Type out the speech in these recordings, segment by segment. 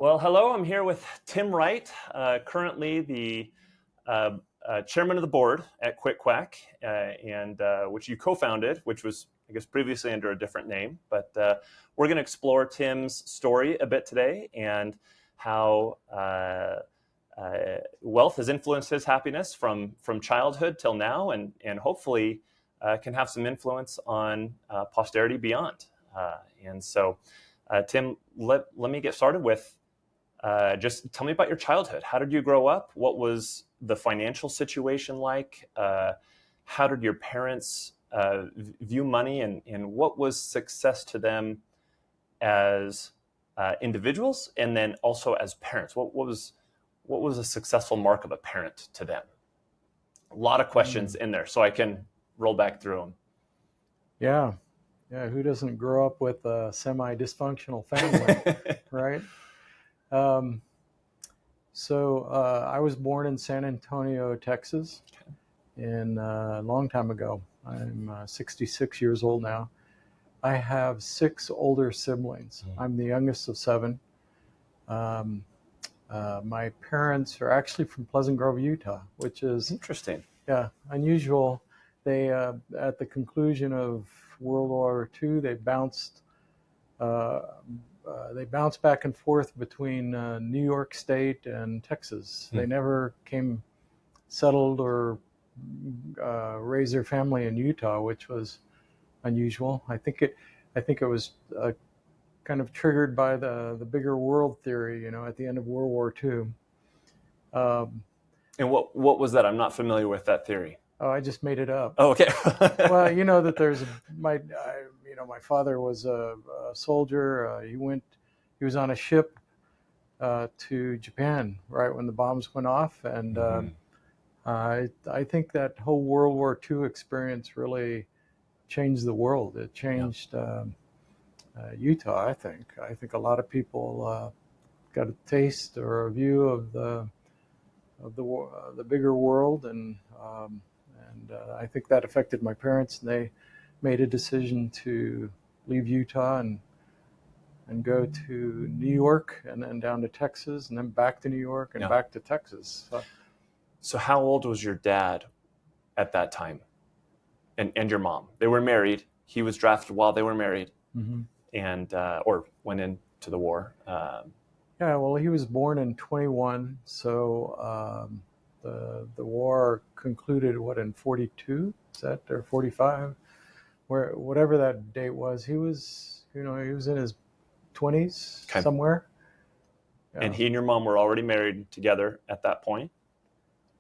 Well, hello. I'm here with Tim Wright, currently the chairman of the board at Quack, and which you co-founded, which was, I guess, previously under a different name. But we're going to explore Tim's story a bit today and how wealth has influenced his happiness from childhood till now, and hopefully can have some influence on posterity beyond. And so, Tim, let me get started with. Just tell me about your childhood. How did you grow up? What was the financial situation like? How did your parents view money, and what was success to them as individuals, and then also as parents? What was a successful mark of a parent to them? A lot of questions in there, so I can roll back through them. Yeah. Who doesn't grow up with a semi-dysfunctional family, right? So I was born in San Antonio, Texas, and a long time ago. I'm 66 years old now. I have 6 older siblings. I'm the youngest of 7. My parents are actually from Pleasant Grove, Utah, which is interesting. Yeah, unusual. They at the conclusion of World War II, they bounced back and forth between New York State and Texas. They never came settled or raised their family in Utah, which was unusual. I think it was kind of triggered by the bigger world theory, at the end of World War II. And what was that? I'm not familiar with that theory. Oh, I just made it up. Oh, okay. Well, that there's my father was a soldier. He was on a ship to Japan right when the bombs went off, and I think that whole World War II experience really changed the world. It changed Utah. I think a lot of people got a taste or a view of the bigger world, and I think that affected my parents, and they made a decision to leave Utah and go to New York, and then down to Texas, and then back to New York, and back to Texas. So how old was your dad at that time, and your mom? They were married. He was drafted while they were married, and or went into the war. Yeah, well, he was born in 21, so the war concluded in 42? Is that, or 45? Whatever that date was, he was in his 20s somewhere. Yeah. And he and your mom were already married together at that point?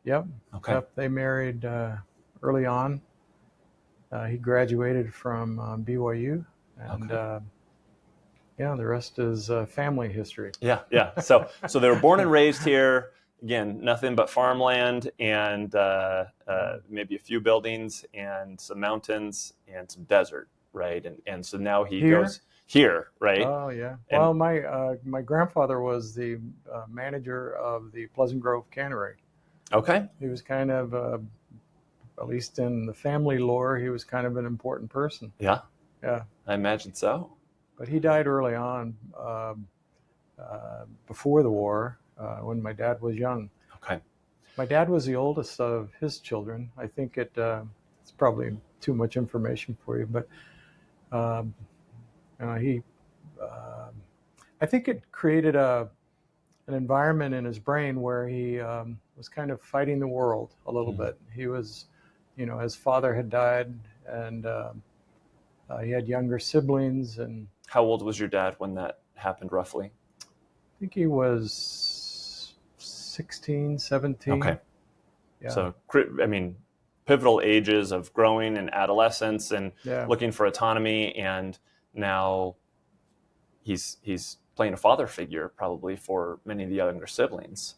Yep. Okay. Yep. They married early on. He graduated from BYU, and the rest is family history. Yeah. So they were born and raised here. Again, nothing but farmland and maybe a few buildings and some mountains and some desert, right? And so now he goes here, right? Oh, yeah. Well, my grandfather was the manager of the Pleasant Grove Cannery. Okay. He was kind of, at least in the family lore, he was kind of an important person. Yeah. Yeah. I imagine so. But he died early on, before the war, when my dad was young. Okay. My dad was the oldest of his children. I think it's probably too much information for you, but I think it created an environment in his brain where he was kind of fighting the world a little bit. He was, his father had died, and he had younger siblings. And how old was your dad when that happened, roughly? I think he was 16, 17. Okay. Yeah. So, pivotal ages of growing and adolescence and looking for autonomy, and now he's playing a father figure probably for many of the younger siblings.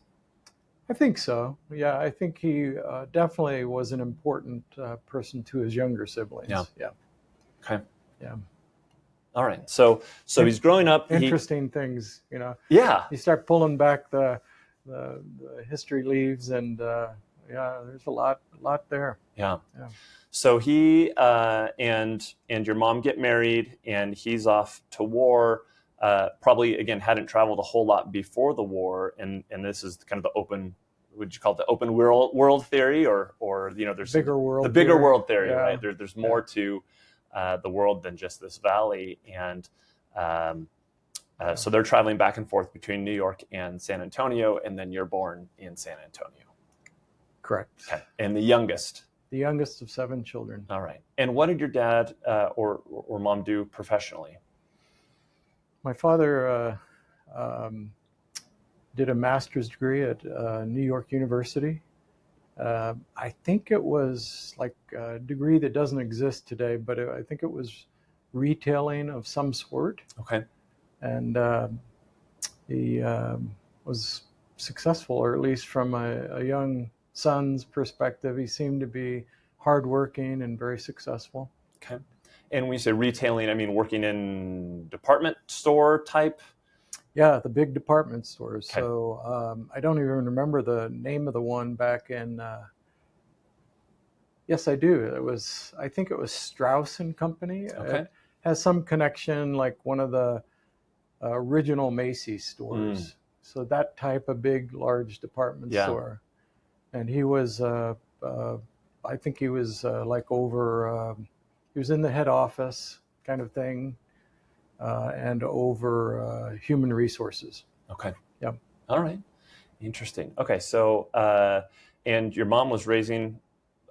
I think so. Yeah, I think he definitely was an important person to his younger siblings. Yeah. Okay. Yeah. All right. So he's growing up. Interesting things, Yeah. You start pulling back the history leaves, and there's a lot there. Yeah. So he and your mom get married, and he's off to war. probably, again, hadn't traveled a whole lot before the war, and this is kind of the open, would you call it the open world theory, or there's the bigger world theory, yeah. right? There's more to the world than just this valley, and so they're traveling back and forth between New York and San Antonio, and then you're born in San Antonio. Correct. Okay. And the youngest? The youngest of 7 children. All right. And what did your dad or mom do professionally? My father did a master's degree at New York University. I think it was like a degree that doesn't exist today, but I think it was retailing of some sort. Okay. And he was successful, or at least from a young son's perspective, he seemed to be hardworking and very successful. Okay. And when you say retailing, I mean working in department store type? Yeah, the big department stores. Okay. So I don't even remember the name of the one back in. Yes, I do. I think it was Strauss and Company. Okay. It has some connection, like one of the original Macy's stores. So that type of big, large department store. And he was, I think he was like over, he was in the head office kind of thing, and over human resources. Okay. Yeah. All right. Interesting. Okay. So, and your mom was raising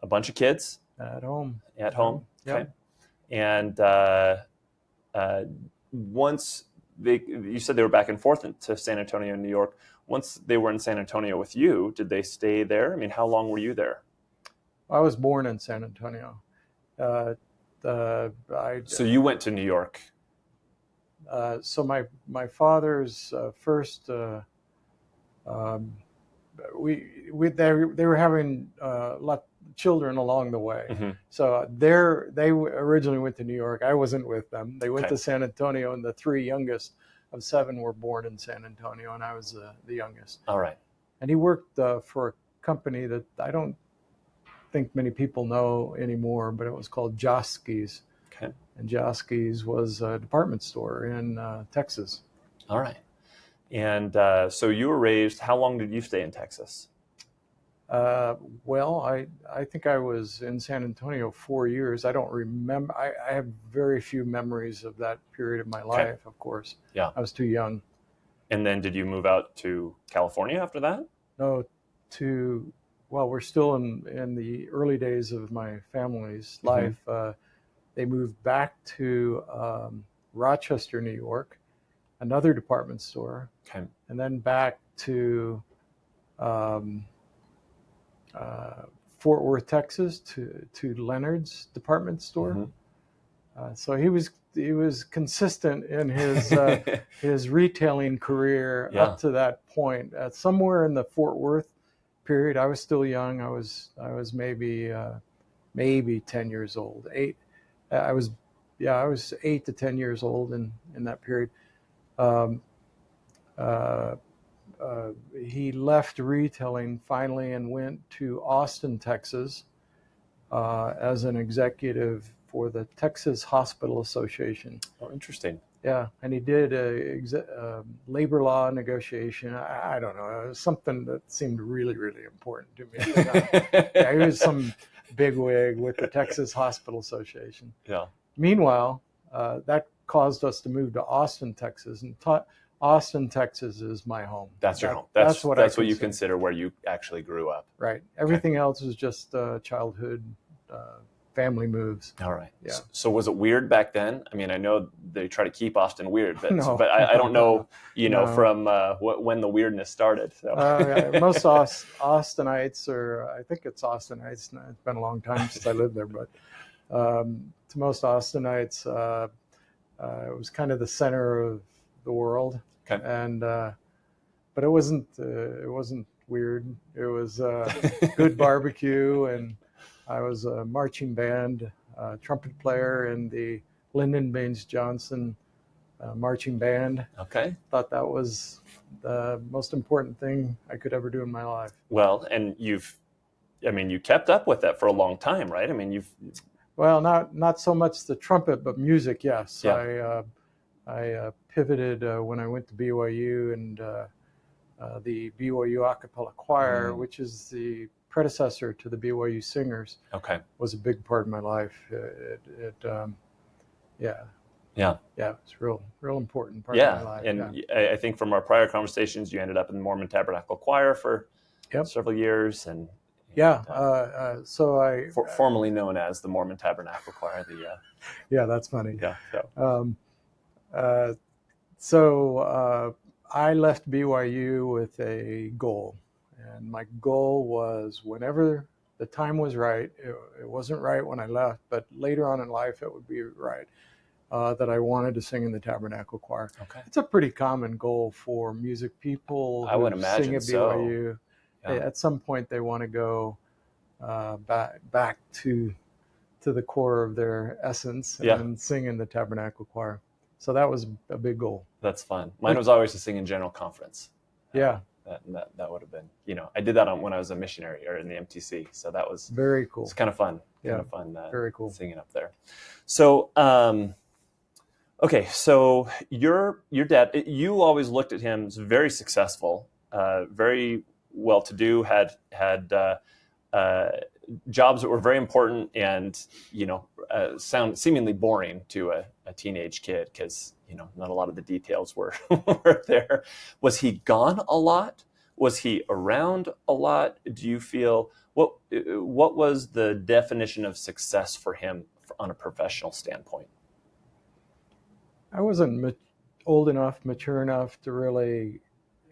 a bunch of kids? At home. At home? Yeah. Okay. And once you said they were back and forth to San Antonio and New York. Once they were in San Antonio with you, did they stay there? I mean, how long were you there? I was born in San Antonio. So you went to New York. So my father's first, they were having children along the way. Mm-hmm. So they originally went to New York. I wasn't with them. They went to San Antonio, and the 3 youngest of 7 were born in San Antonio, and I was the youngest. All right. And he worked for a company that I don't think many people know anymore, but it was called Joske's. Okay. And Joske's was a department store in Texas. All right. And so you were raised, how long did you stay in Texas? Well, I think I was in San Antonio 4 years. I don't remember. I have very few memories of that period of my life, of course. Yeah. I was too young. And then did you move out to California after that? No, well, we're still in the early days of my family's life. They moved back to Rochester, New York, another department store, and then back to Fort Worth, Texas, to Leonard's department store. So he was consistent in his his retailing career up to that point. Somewhere in the Fort Worth period, I was still young. I was maybe 10 years old. I was 8 to 10 years old in that period. He left retailing finally and went to Austin, Texas, as an executive for the Texas Hospital Association. Oh, interesting. Yeah, and he did a labor law negotiation. I don't know, it was something that seemed really, really important to me. He was some bigwig with the Texas Hospital Association. Yeah. Meanwhile, that caused us to move to Austin, Texas, and Austin, Texas is my home. That's your home. That's what you consider where you actually grew up. Right. Everything else was just childhood family moves. All right. Yeah. So was it weird back then? I mean, I know they try to keep Austin weird, but No. but I don't know, No. from when the weirdness started. So. Most Austinites, or I think it's Austinites. It's been a long time since I lived there, but to most Austinites, it was kind of the center of the world. Okay. And but it wasn't weird. It was good barbecue, and I was a marching band trumpet player in the Lyndon Baines Johnson marching band. Okay. Thought that was the most important thing I could ever do in my life. Well, and you kept up with that for a long time, right? I mean, Well, not so much the trumpet, but music. Yes, Yeah. I pivoted when I went to BYU, and the BYU a cappella choir, which is the predecessor to the BYU Singers, was a big part of my life. It's real important part of my life. And I think from our prior conversations, you ended up in the Mormon Tabernacle Choir for several years, and so I formerly known as the Mormon Tabernacle Choir. That's funny. Yeah. So I left BYU with a goal, and my goal was, whenever the time was right, it wasn't right when I left, but later on in life it would be right, that I wanted to sing in the Tabernacle Choir. It's a pretty common goal for music people who sing at BYU. At some point they want to go back to the core of their essence and sing in the Tabernacle Choir. So that was a big goal. That's fun. Mine was always to sing in general conference. That would have been, I did that when I was a missionary or in the MTC. So that was very cool. It's kind of fun. Very cool. Singing up there. So, so your dad, you always looked at him as very successful, very well-to-do, had jobs that were very important and, sound seemingly boring to a teenage kid, because, not a lot of the details were there. Was he gone a lot? Was he around a lot? Do you feel, what was the definition of success for him on a professional standpoint? I wasn't old enough, mature enough to really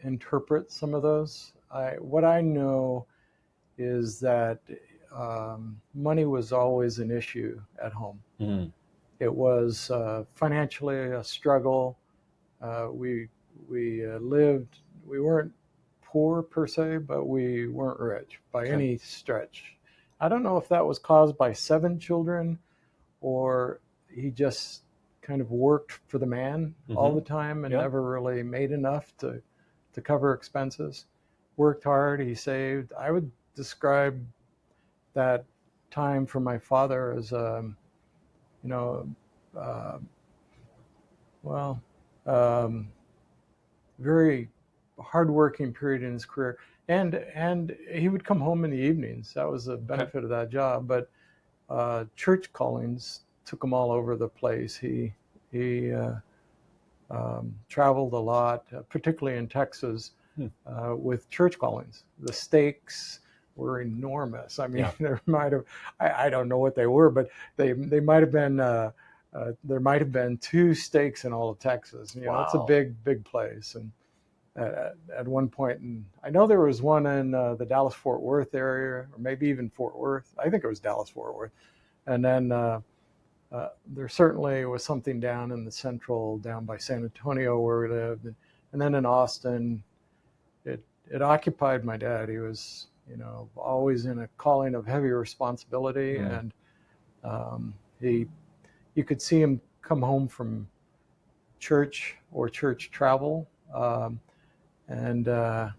interpret some of those. What I know is that money was always an issue at home. Mm-hmm. It was financially a struggle. We weren't poor per se, but we weren't rich by any stretch. I don't know if that was caused by 7 children, or he just kind of worked for the man all the time and never really made enough to cover expenses. Worked hard, he saved. I would describe that time for my father as very hardworking period in his career, and he would come home in the evenings. That was the benefit of that job. But church callings took him all over the place. He traveled a lot, particularly in Texas, with church callings. The stakes were enormous. I mean, there might have, I don't know what they were, but they might have been, there might have been 2 stakes in all of Texas. It's a big place. And at one point, and I know there was one in the Dallas-Fort Worth area, or maybe even Fort Worth. I think it was Dallas-Fort Worth. And then there certainly was something down in the central, down by San Antonio where we lived. And then in Austin, it occupied my dad. He was, always in a calling of heavy responsibility. And you could see him come home from church or church travel. And the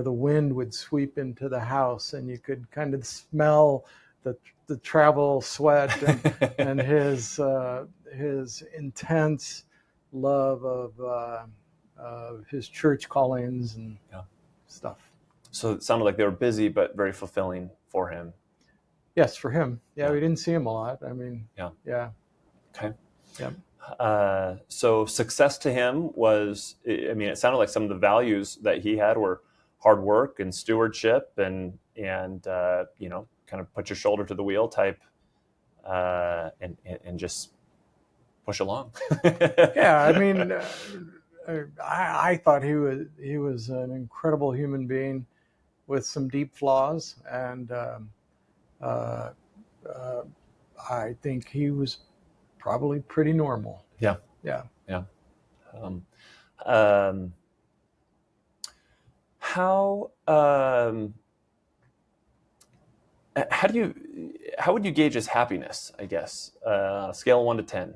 wind would sweep into the house, and you could kind of smell the travel sweat and his intense love of his church callings and stuff. So it sounded like they were busy, but very fulfilling for him. Yes, for him. Yeah, we didn't see him a lot. I mean, Okay. Yeah. So success to him was, it sounded like some of the values that he had were hard work and stewardship and kind of put your shoulder to the wheel type, and just push along. I thought he was an incredible human being with some deep flaws, and I think he was probably pretty normal. Yeah. How would you gauge his happiness, I guess, scale of 1 to 10?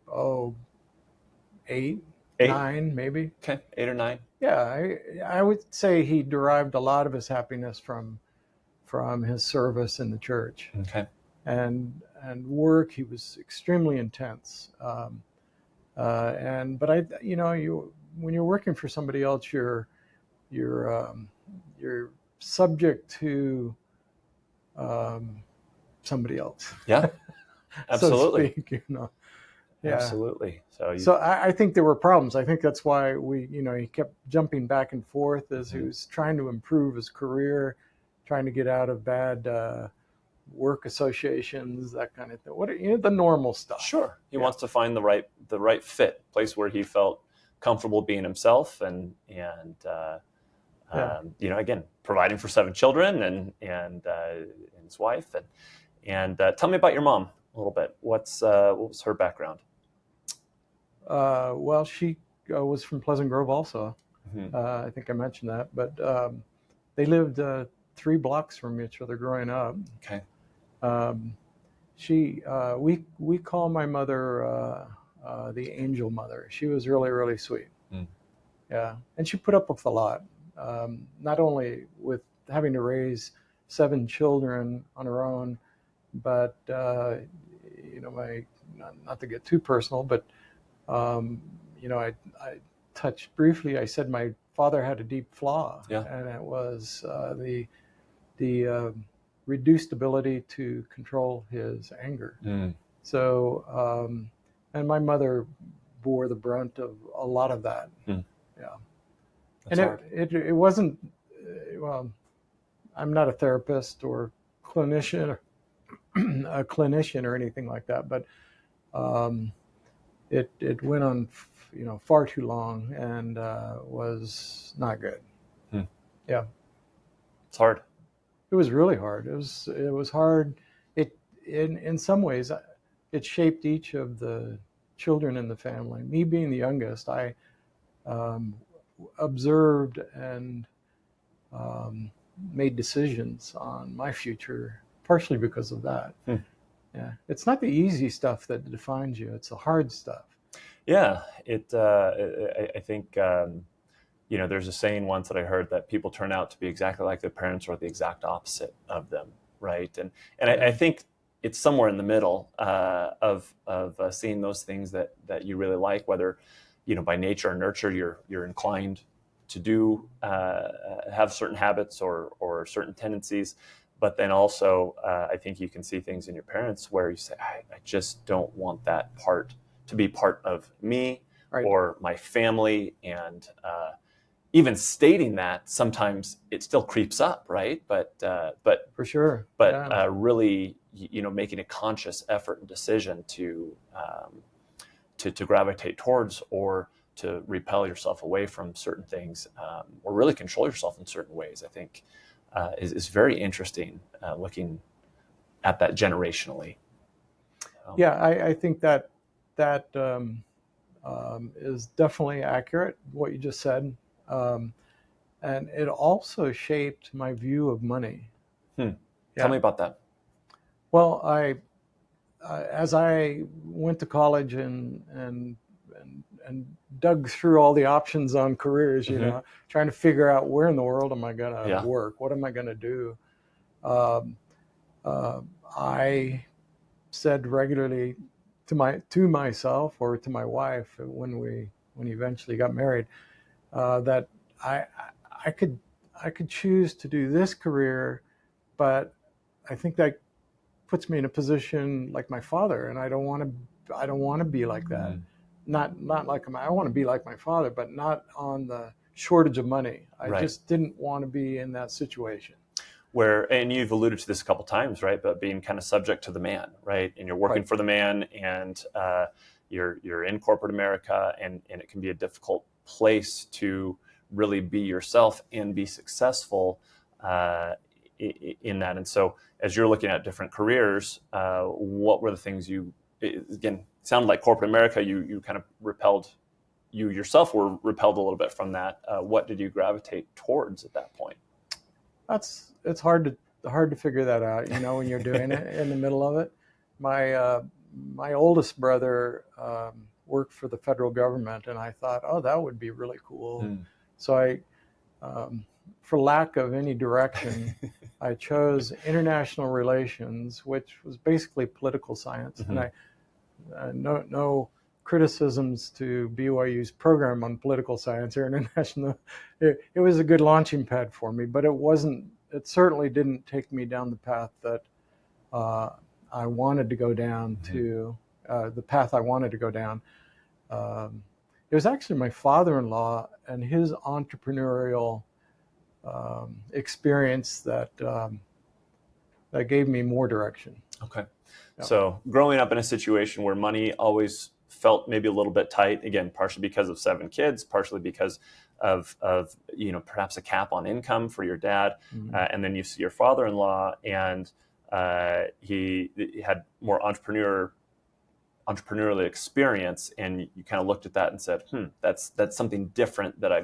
Oh, 8, 9, maybe. Okay, 8 or 9. Yeah, I would say he derived a lot of his happiness from his service in the church. Okay. And work, he was extremely intense. But when you're working for somebody else, you're subject to somebody else. Yeah, absolutely. So to speak, Yeah. Absolutely. So I think there were problems. I think that's why he kept jumping back and forth as he was trying to improve his career, trying to get out of bad work associations, that kind of thing. The normal stuff. Sure. He wants to find the right fit, place where he felt comfortable being himself and again, providing for 7 children and his wife. And tell me about your mom a little bit. What was her background? Well, she was from Pleasant Grove also. Mm-hmm. I think I mentioned that. But they lived 3 blocks from each other growing up. Okay. We call my mother the angel mother. She was really, really sweet. Mm. Yeah. And she put up with a lot. Not only with having to raise 7 children on her own, but not to get too personal, but I touched briefly. I said my father had a deep flaw, and it was the reduced ability to control his anger. Mm. So, and my mother bore the brunt of a lot of that. Mm. Yeah. That's and hard. it wasn't, well, I'm not a therapist or clinician or anything like that, but it went on, far too long and was not good. Hmm. Yeah. It's hard. It was really hard. It was hard. In some ways, it shaped each of the children in the family. Me being the youngest, I observed and made decisions on my future, partially because of that. Hmm. Yeah, it's not the easy stuff that defines you; it's the hard stuff. Yeah, I think there's a saying once that I heard that people turn out to be exactly like their parents or the exact opposite of them, right? And I think it's somewhere in the middle of seeing those things that you really like, whether by nature or nurture you're inclined to do have certain habits or certain tendencies. But then also, I think you can see things in your parents where you say, I just don't want that part to be part of me or my family. And even stating that, sometimes it still creeps up, right? But for sure. But really, making a conscious effort and decision to gravitate towards or to repel yourself away from certain things, or really control yourself in certain ways, I think is very interesting, looking at that generationally. I think that is definitely accurate, what you just said. And it also shaped my view of money. Tell me about that. Well, as I went to college and dug through all the options on careers, trying to figure out where in the world am I going to work? What am I going to do? I said regularly to myself or to my wife when we eventually got married, that I could choose to do this career, but I think that puts me in a position like my father, and I don't want to be like that. Not like I want to be like my father, but not on the shortage of money. I just didn't want to be in that situation. And you've alluded to this a couple times, right? But being kind of subject to the man, right? And you're working for the man, and you're in corporate America, and it can be a difficult place to really be yourself and be successful in that. And so, as you're looking at different careers, what were the things again, sounded like corporate America, you kind of repelled, you yourself were repelled a little bit from that. What did you gravitate towards at that point? It's hard to figure that out, when you're doing it in the middle of it. My oldest brother worked for the federal government, and I thought, that would be really cool. So I, for lack of any direction, I chose international relations, which was basically political science. And I no criticisms to BYU's program on political science or international. It was a good launching pad for me, but it certainly didn't take me down the path that I wanted to go down to, the path I wanted to go down. It was actually my father-in-law and his entrepreneurial experience that gave me more direction. Okay. Yeah. So growing up in a situation where money always felt maybe a little bit tight, again, partially because of 7 kids, partially because of perhaps a cap on income for your dad, and then you see your father-in-law, and he had more entrepreneurial experience, and you kind of looked at that and said, that's something different that I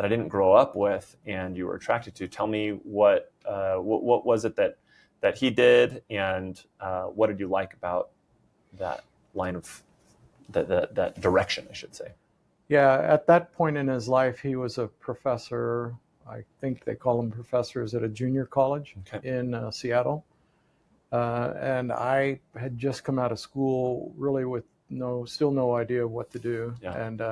didn't grow up with, and you were attracted to. Tell me what was it that he did, and what did you like about that line of that direction, I should say? Yeah, at that point in his life, he was a professor. I think they call them professors at a junior college in Seattle. And I had just come out of school really with still no idea what to do. Yeah. And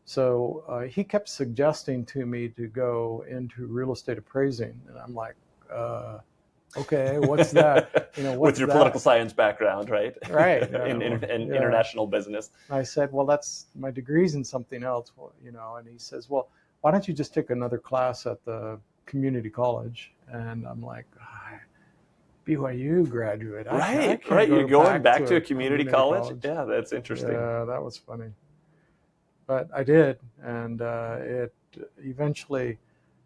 so he kept suggesting to me to go into real estate appraising. And I'm like, okay, what's that? With your political science background, right? Right. in international business. And I said, well, my degree's in something else, and he says, well, why don't you just take another class at the community college? And I'm like, BYU graduate. Right. You're going back to a community college? Yeah, that's interesting. Yeah, that was funny. But I did, and it eventually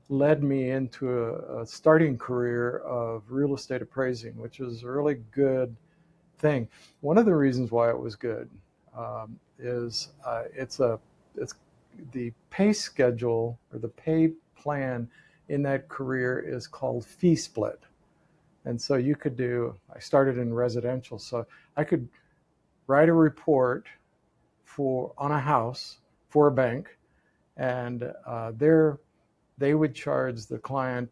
led me into a starting career of real estate appraising, which was a really good thing. One of the reasons why it was good is it's the pay schedule or the pay plan in that career is called fee split. And so I started in residential, so I could write a report on a house for a bank, and they would charge the client,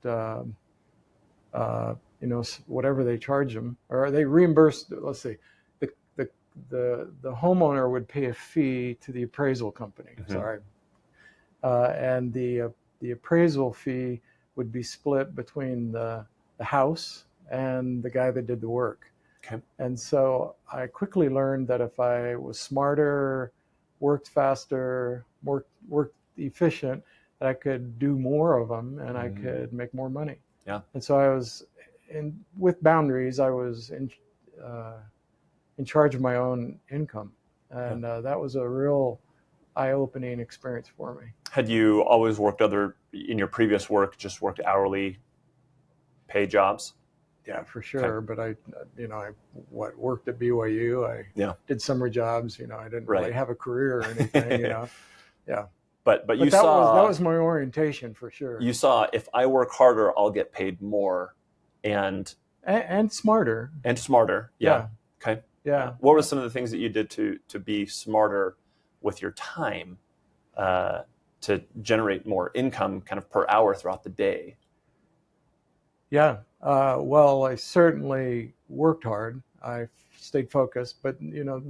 whatever they charge them, or they reimburse. Let's see, the homeowner would pay a fee to the appraisal company. Sorry, and the appraisal fee would be split between the house and the guy that did the work. Okay. And so I quickly learned that if I was smarter, worked faster, worked efficient, that I could do more of them and I could make more money. Yeah. And so I was with boundaries, I was in charge of my own income. And that was a real eye-opening experience for me. Had you always worked in your previous work, just worked hourly pay jobs? Yeah, for sure. Okay. But I worked at BYU. I did summer jobs. I didn't really have a career or anything. Yeah. But you that saw that was my orientation for sure. You saw, if I work harder, I'll get paid more, and smarter. And smarter. Yeah. Okay. Yeah. What were some of the things that you did to be smarter with your time, to generate more income, kind of per hour throughout the day? Yeah. Well, I certainly worked hard. I stayed focused, but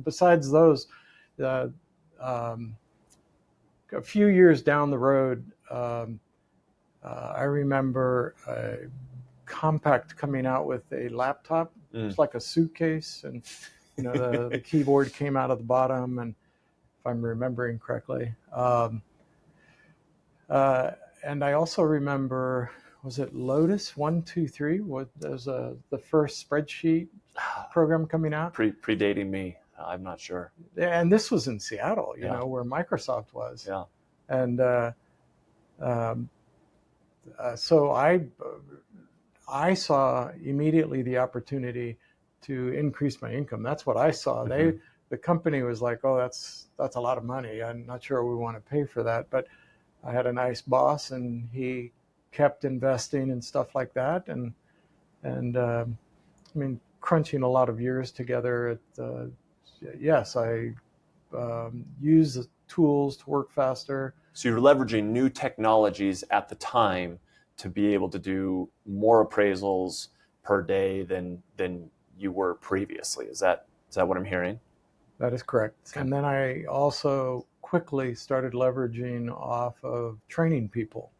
besides those, a few years down the road, I remember Compaq coming out with a laptop. It's like a suitcase, and the keyboard came out of the bottom, and if I'm remembering correctly, and I also remember. Was it Lotus 123? Was the first spreadsheet program coming out? Predating me, I'm not sure. And this was in Seattle, where Microsoft was. Yeah. And so I saw immediately the opportunity to increase my income. That's what I saw. The company was like, "Oh, that's a lot of money. I'm not sure we want to pay for that." But I had a nice boss, and he kept investing and stuff like that, and crunching a lot of years together. Yes, I use the tools to work faster. So you're leveraging new technologies at the time to be able to do more appraisals per day than you were previously. Is that what I'm hearing? That is correct. Okay. And then I also quickly started leveraging off of training people.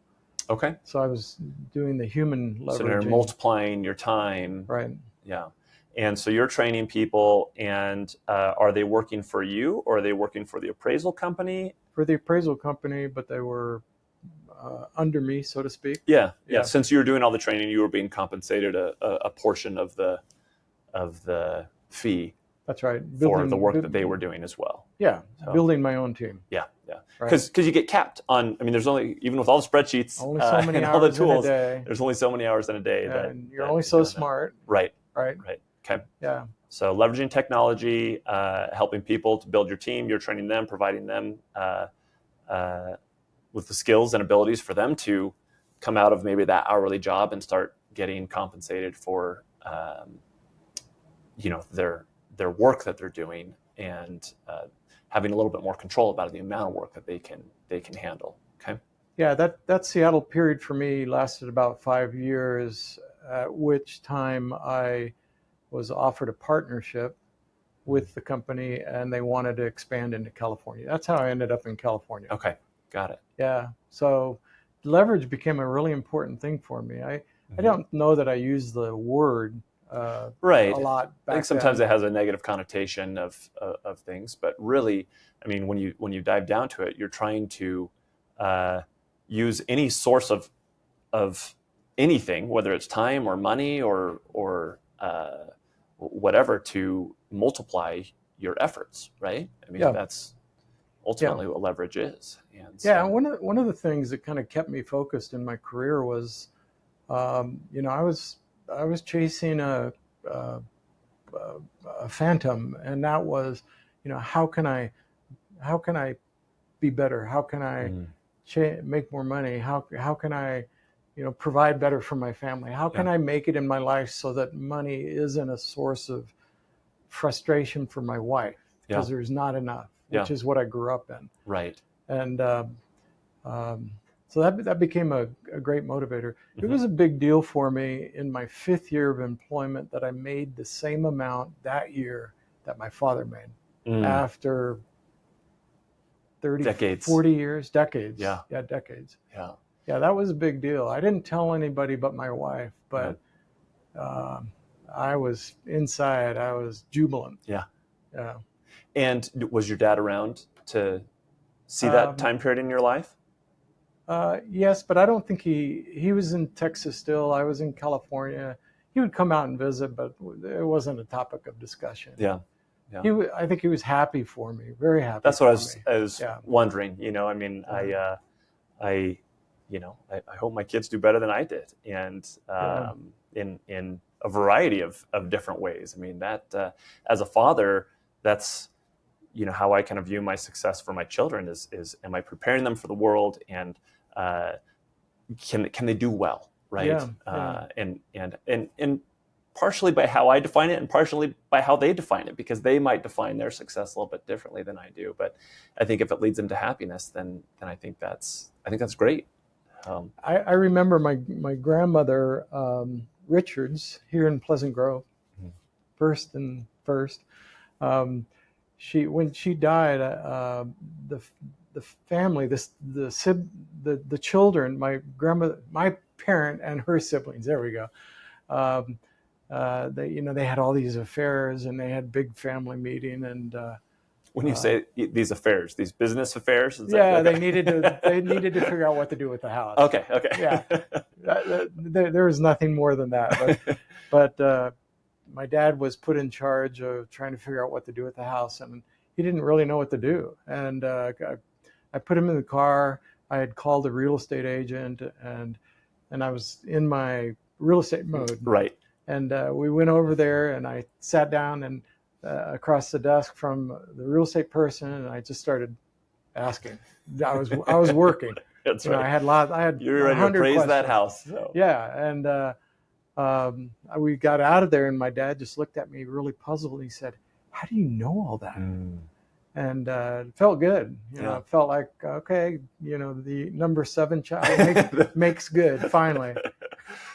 Okay. So I was doing the human leveraging. So you're multiplying your time. Right. Yeah. And so you're training people, and are they working for you, or are they working for the appraisal company? For the appraisal company, but they were under me, so to speak. Yeah. Since you were doing all the training, you were being compensated a portion of the fee. That's right. For the work that they were doing as well. Yeah, so, building my own team. Yeah. Because you get capped on. I mean, there's only, even with all the spreadsheets, only so many and hours all the tools, in a day. There's only so many hours in a day. And you're only so smart. Right. Okay. Yeah. So leveraging technology, helping people to build your team. You're training them, providing them with the skills and abilities for them to come out of maybe that hourly job and start getting compensated for, their work that they're doing, and having a little bit more control about the amount of work that they can handle. Okay. Yeah, that Seattle period for me lasted about 5 years, at which time I was offered a partnership with the company, and they wanted to expand into California. That's how I ended up in California. Okay, got it. Yeah, so leverage became a really important thing for me. I don't know that I use the word right. a lot back I think sometimes then. it has a negative connotation of things, but really, I mean, when you dive down to it, you're trying to use any source of anything, whether it's time or money or whatever, to multiply your efforts, right? I mean, that's ultimately what leverage is. And so, one of the things that kind of kept me focused in my career was, I was chasing a phantom, and that was, how can I be better? How can I make more money? How can I, provide better for my family? How can I make it in my life so that money isn't a source of frustration for my wife because there's not enough, which is what I grew up in. Right. And so that became a great motivator. It was a big deal for me in my 5th year of employment that I made the same amount that year that my father made after 30, decades. 40 years, decades. Yeah, decades. Yeah, that was a big deal. I didn't tell anybody but my wife, but I was inside. I was jubilant. Yeah. And was your dad around to see that time period in your life? Yes, but I don't think he was in Texas still. I was in California. He would come out and visit, but it wasn't a topic of discussion. Yeah. I think he was happy for me, very happy. That's what I was wondering. I mean, I hope my kids do better than I did, and in a variety of different ways. I mean, that as a father, that's how I kind of view my success for my children is am I preparing them for the world, and can they do well, right? And partially by how I define it, and partially by how they define it, because they might define their success a little bit differently than I do. But I think if it leads them to happiness, then I think that's great. I remember my grandmother Richards here in Pleasant Grove, first. When she died, the family, the children, my grandmother, my parent, and her siblings. There we go. They had all these affairs, and they had big family meeting. And when you say these affairs, these business affairs, they needed to figure out what to do with the house. Okay. Yeah, there was nothing more than that. But my dad was put in charge of trying to figure out what to do with the house, and he didn't really know what to do. And I put him in the car. I had called a real estate agent, and I was in my real estate mode. Right. And we went over there, and I sat down and across the desk from the real estate person, and I just started asking. I was working. That's right. I had you were ready to appraise questions. That house. So. Yeah, and we got out of there, and my dad just looked at me really puzzled. He said, "How do you know all that?" And it felt good. It felt like, okay, the number 7 child makes good finally.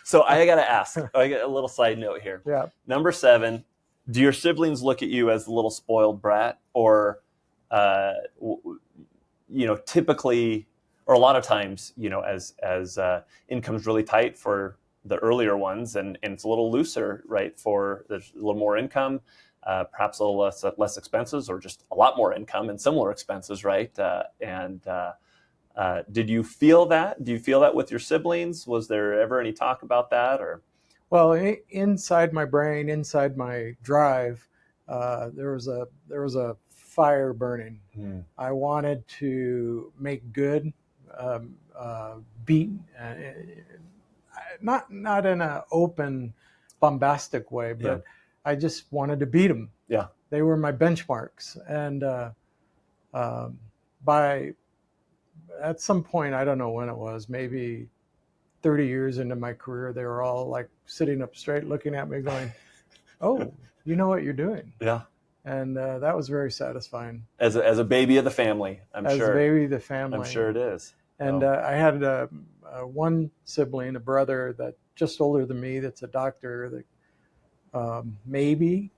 So I got to ask, I got a little side note here. Yeah. Number 7, do your siblings look at you as the little spoiled brat, or typically, or a lot of times, as income's really tight for the earlier ones, and it's a little looser, right? For there's a little more income, perhaps a little less expenses, or just a lot more income and similar expenses, right? Did you feel that? Do you feel that with your siblings? Was there ever any talk about that, or? Well, inside my brain, inside my drive, there was a fire burning. I wanted to make good, beat, not in an open, bombastic way, but I just wanted to beat them. Yeah, they were my benchmarks, and at some point, I don't know when it was, maybe 30 years into my career, they were all like sitting up straight, looking at me, going, "Oh, you know what you're doing." Yeah. And that was very satisfying. As a baby of the family, I'm sure. As a baby of the family. I'm sure it is. And I had one sibling, a brother that's just older than me, that's a doctor, that maybe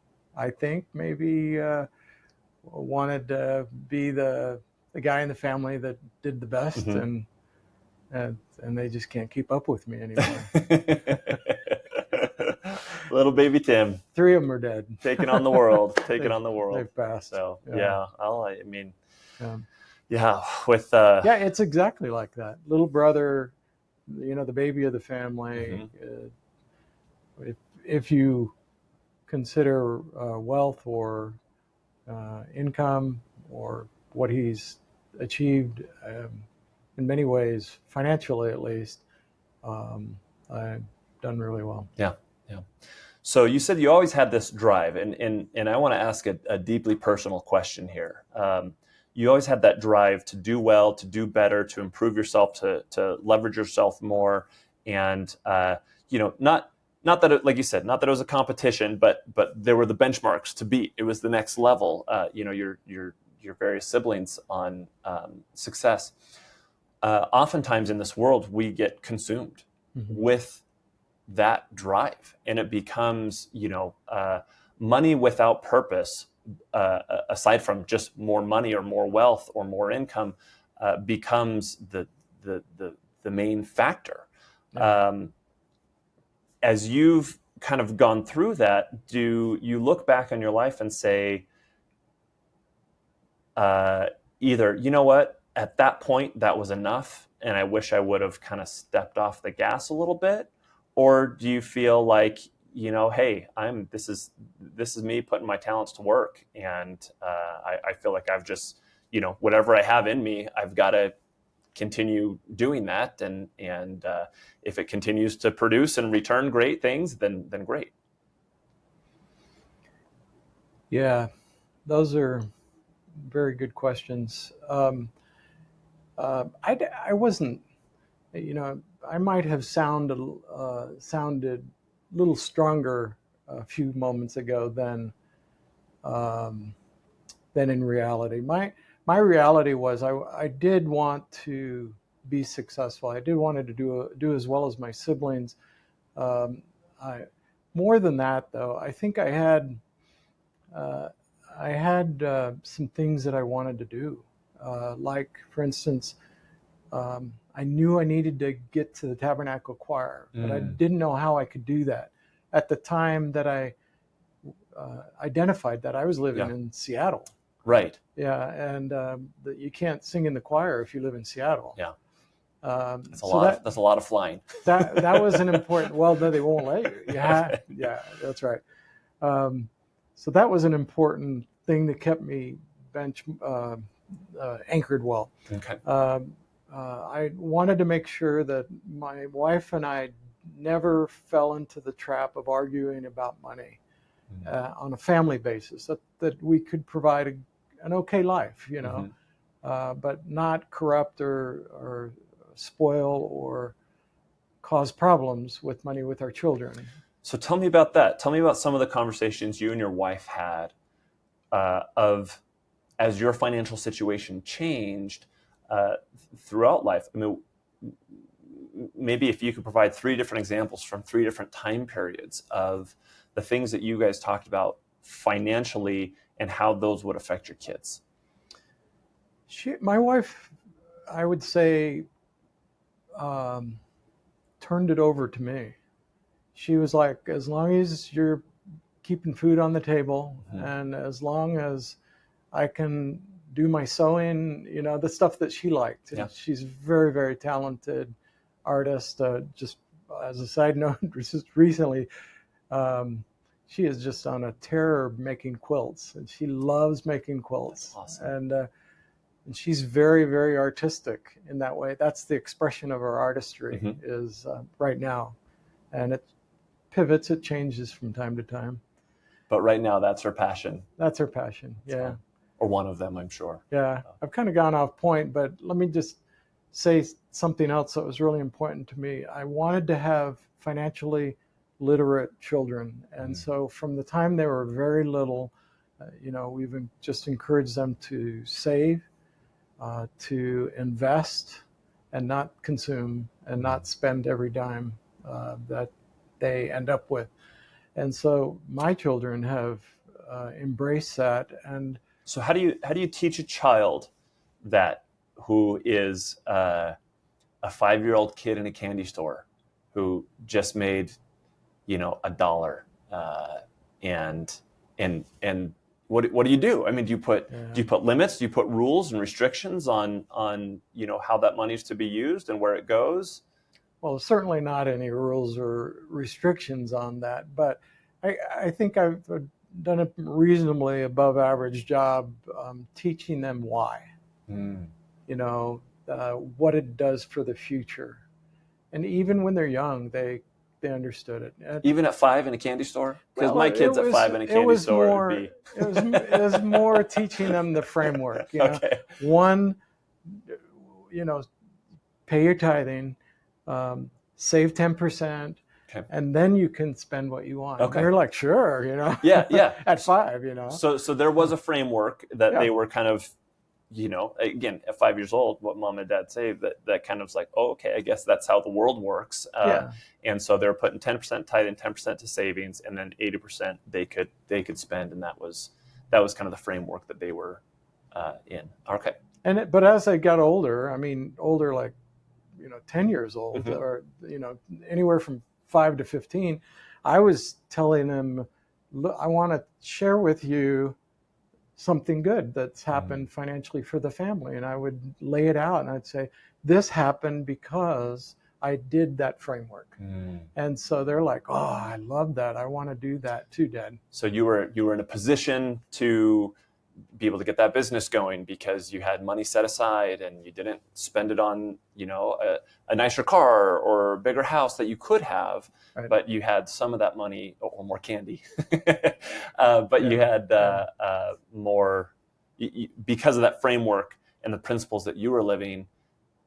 wanted to be the guy in the family that did the best, and they just can't keep up with me anymore. Little baby Tim. 3 of them are dead. Taking on the world. They've passed. So With it's exactly like that. Little brother, the baby of the family. If you consider wealth or income or what he's achieved, in many ways, financially at least, I've done really well. Yeah. So you said you always had this drive, and I want to ask a deeply personal question here. You always had that drive to do well, to do better, to improve yourself, to leverage yourself more, and not that it, like you said, not that it was a competition, but there were the benchmarks to beat. It was the next level. Your various siblings on success. Oftentimes in this world, we get consumed with that drive, and it becomes money without purpose, aside from just more money or more wealth or more income, becomes the main factor. As you've kind of gone through that, do you look back on your life and say, either, you know what, at that point that was enough and I wish I would have kind of stepped off the gas a little bit? Or do you feel like, hey, this is me putting my talents to work, and I feel like I've just, whatever I have in me, I've got to continue doing that, and if it continues to produce and return great things, then great. Yeah, those are very good questions. I wasn't, I might have sounded a little stronger a few moments ago than in reality. My reality was I did want to be successful. I did want to do as well as my siblings. More than that, though, I think I had some things that I wanted to do. Like, for instance, I knew I needed to get to the Tabernacle choir, but I didn't know how I could do that. At the time that I identified that, I was living in Seattle. Right. Yeah, and you can't sing in the choir if you live in Seattle. Yeah. That's a lot of flying. That was an important. Well, no, they won't let you. Yeah, that's right. So that was an important thing that kept me anchored well. Okay. I wanted to make sure that my wife and I never fell into the trap of arguing about money on a family basis, that we could provide an okay life, but not corrupt or spoil or cause problems with money with our children. So tell me about that. Tell me about some of the conversations you and your wife had as your financial situation changed throughout life. I mean, maybe if you could provide 3 different examples from 3 different time periods of the things that you guys talked about financially and how those would affect your kids? My wife, I would say, turned it over to me. She was like, as long as you're keeping food on the table, and as long as I can do my sewing, the stuff that she liked. And she's very, very talented artist. Just as a side note, just recently, she is just on a tear making quilts, and she loves making quilts. That's awesome. And she's very, very artistic in that way. That's the expression of her artistry is right now. And it pivots, it changes from time to time. But right now, that's her passion. That's her passion, yeah. Or one of them, I'm sure. Yeah, I've kind of gone off point, but let me just say something else that was really important to me. I wanted to have financially literate children. And so from the time they were very little, we've just encouraged them to save, to invest, and not consume, and not spend every dime that they end up with. And so my children have embraced that. And so how do you teach a child that who is a 5-year-old kid in a candy store who just made $1 and what do you do? I mean, do you put limits? Do you put rules and restrictions on how that money is to be used and where it goes? Well, certainly not any rules or restrictions on that, but I think I've done a reasonably above average job teaching them why, what it does for the future. And even when they're young, they understood it. Even at 5 in a candy store? Because my kids at 5 in a candy store, it was more teaching them the framework. Okay. One, pay your tithing, save 10%, and then you can spend what you want. Okay. They're like, sure, Yeah. At 5, So there was a framework that they were kind of, again, at 5 years old, what mom and dad say, that kind of like, oh, okay, I guess that's how the world works. And so they're putting 10% tithing, 10% to savings, and then 80% they could spend, and that was kind of the framework that they were in. Okay. But as I got older, like 10 years old, or anywhere from 5 to 15, I was telling them, look, I want to share with you something good that's happened financially for the family. And I would lay it out and I'd say, this happened because I did that framework. And so they're like, oh, I love that. I want to do that too, Dad. So you were in a position to be able to get that business going because you had money set aside and you didn't spend it on, a nicer car or a bigger house that you could have, but you had some of that money or more candy, but you had more because of that framework and the principles that you were living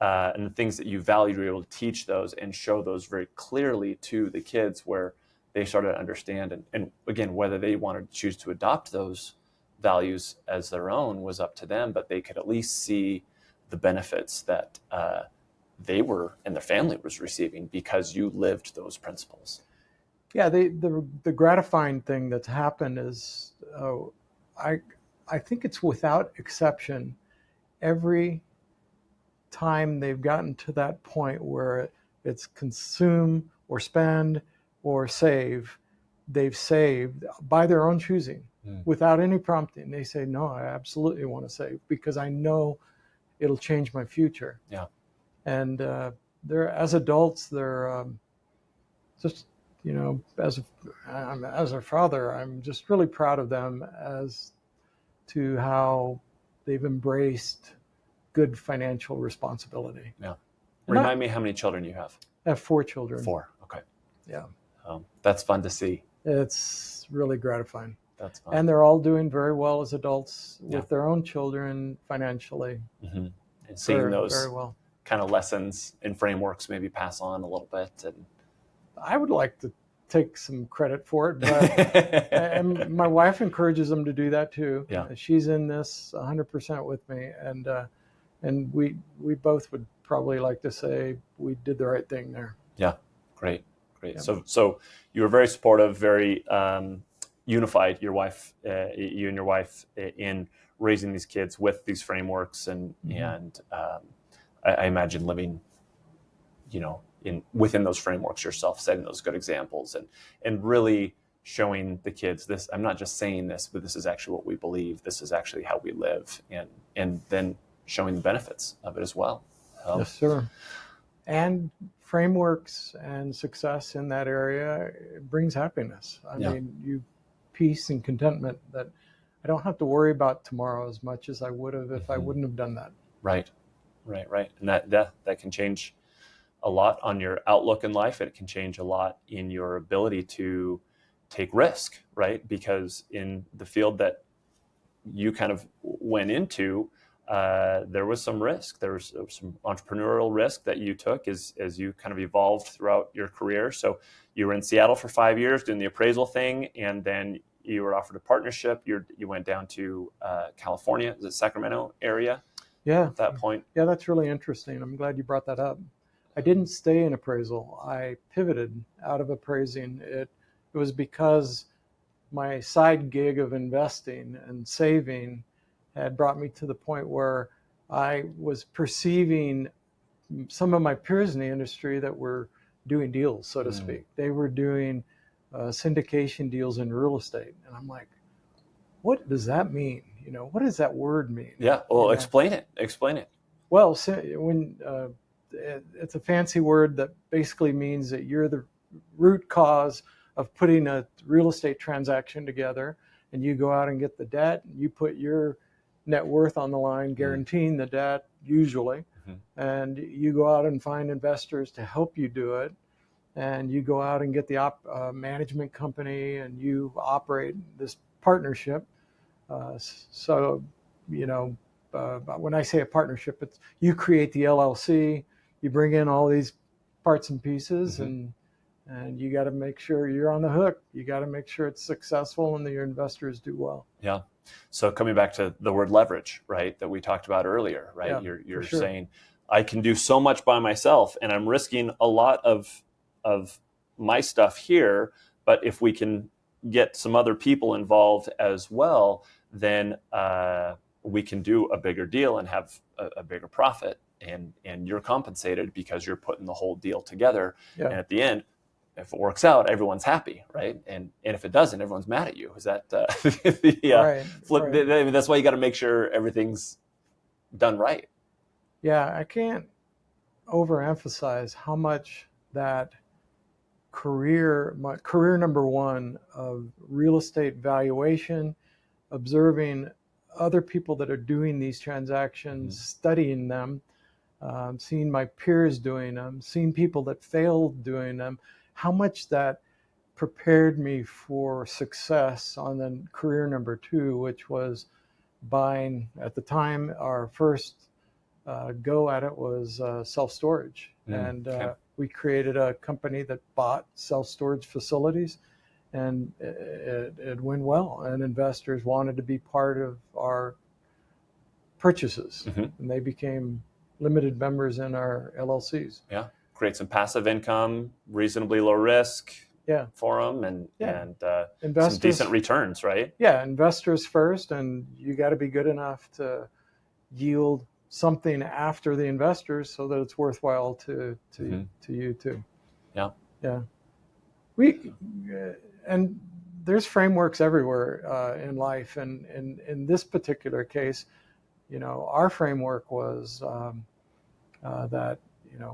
and the things that you valued. You were able to teach those and show those very clearly to the kids where they started to understand. And again, whether they wanted to choose to adopt those values as their own was up to them, but they could at least see the benefits that they were and their family was receiving because you lived those principles. Yeah, the gratifying thing that's happened is I think it's without exception, every time they've gotten to that point where it's consume or spend or save, they've saved by their own choosing. Without any prompting. They say, no, I absolutely want to save because I know it'll change my future. Yeah. And they're, as adults, they're just, as a father, I'm just really proud of them as to how they've embraced good financial responsibility. Yeah. Remind me how many children you have. I have 4 children. 4. Okay. Yeah. That's fun to see. It's really gratifying. That's fun. And they're all doing very well as adults with their own children financially. And seeing those very well. kind of lessons and frameworks maybe pass on a little bit. And I would like to take some credit for it, but and my wife encourages them to do that too. Yeah. She's in this 100% with me, and we both would probably like to say we did the right thing there. Yeah, great. Yeah. So you were very supportive, very unified you and your wife in raising these kids with these frameworks, and I imagine living, within those frameworks yourself, setting those good examples, and really showing the kids this. I'm not just saying this, but this is actually what we believe. This is actually how we live, and then showing the benefits of it as well. Yes, sir. And frameworks and success in that area brings happiness. I mean, peace and contentment that I don't have to worry about tomorrow as much as I would have if I wouldn't have done that. Right. And that can change a lot on your outlook in life. It can change a lot in your ability to take risk, right? Because in the field that you kind of went into, there was some risk. There was some entrepreneurial risk that you took as you kind of evolved throughout your career. So you were in Seattle for 5 years doing the appraisal thing, and then you were offered a partnership. You went down to California, the Sacramento area. Yeah. At that point. Yeah, that's really interesting. I'm glad you brought that up. I didn't stay in appraisal. I pivoted out of appraising. It was because my side gig of investing and saving had brought me to the point where I was perceiving some of my peers in the industry that were doing deals, so to speak. They were doing syndication deals in real estate. And I'm like, what does that mean? What does that word mean? Yeah. Well, explain it. Well, when it's a fancy word that basically means that you're the root cause of putting a real estate transaction together, and you go out and get the debt, and you put your net worth on the line, guaranteeing the debt usually, and you go out and find investors to help you do it, and you go out and get the management company, and you operate this partnership. When I say a partnership, it's you create the LLC, you bring in all these parts and pieces, and you got to make sure you're on the hook. You got to make sure it's successful and that your investors do well. Yeah. So coming back to the word leverage, right, that we talked about earlier, right? Yeah, you're saying I can do so much by myself, and I'm risking a lot of my stuff here, but if we can get some other people involved as well, then we can do a bigger deal and have a bigger profit, and you're compensated because you're putting the whole deal together. Yeah. And at the end, if it works out, everyone's happy, right? And if it doesn't, everyone's mad at you. Is that Right, flip? right. I mean, that's why you got to make sure everything's done right. Yeah, I can't overemphasize how much that my career number one of real estate valuation, observing other people that are doing these transactions, studying them, seeing my peers doing them, seeing people that failed doing them, how much that prepared me for success on the career number two, which was buying, at the time, our first go at it was self-storage. And we created a company that bought self-storage facilities, and it went well, and investors wanted to be part of our purchases, and they became limited members in our LLCs. Yeah, create some passive income, reasonably low risk for them, and some decent returns, right? Yeah, investors first, and you got to be good enough to yield something after the investors so that it's worthwhile to you too. Yeah. And there's frameworks everywhere in life, and in this particular case, our framework was that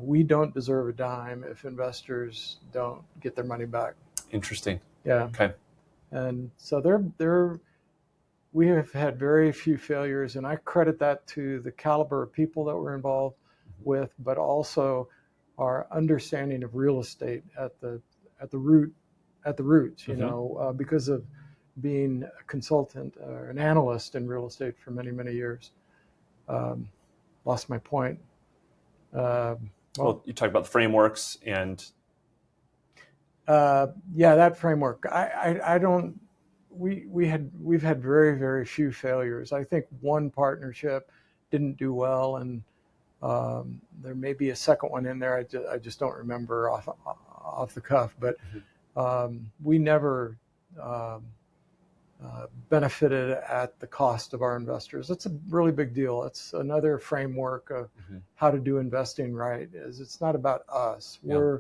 we don't deserve a dime if investors don't get their money back. Interesting. Yeah. Okay. And so we have had very few failures, and I credit that to the caliber of people that we're involved with, but also our understanding of real estate at the roots, because of being a consultant or an analyst in real estate for many, many years. Lost my point. Well, you talked about the frameworks and. That framework. We've had very, very few failures. I think one partnership didn't do well, and there may be a second one in there. I just don't remember off the cuff. But we never benefited at the cost of our investors. It's a really big deal. It's another framework of how to do investing right. Is it's not about us. Yeah.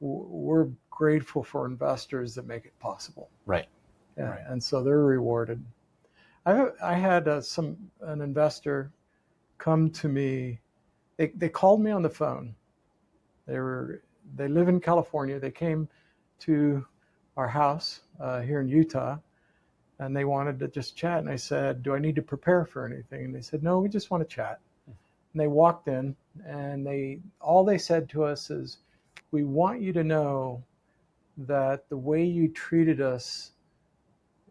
We're grateful for investors that make it possible. Right. Yeah, Right. and so they're rewarded. I had an investor come to me. They called me on the phone. They live in California. They came to our house here in Utah, and they wanted to just chat. And I said, "Do I need to prepare for anything?" And they said, "No, we just want to chat." And they walked in, and all they said to us is, "We want you to know that the way you treated us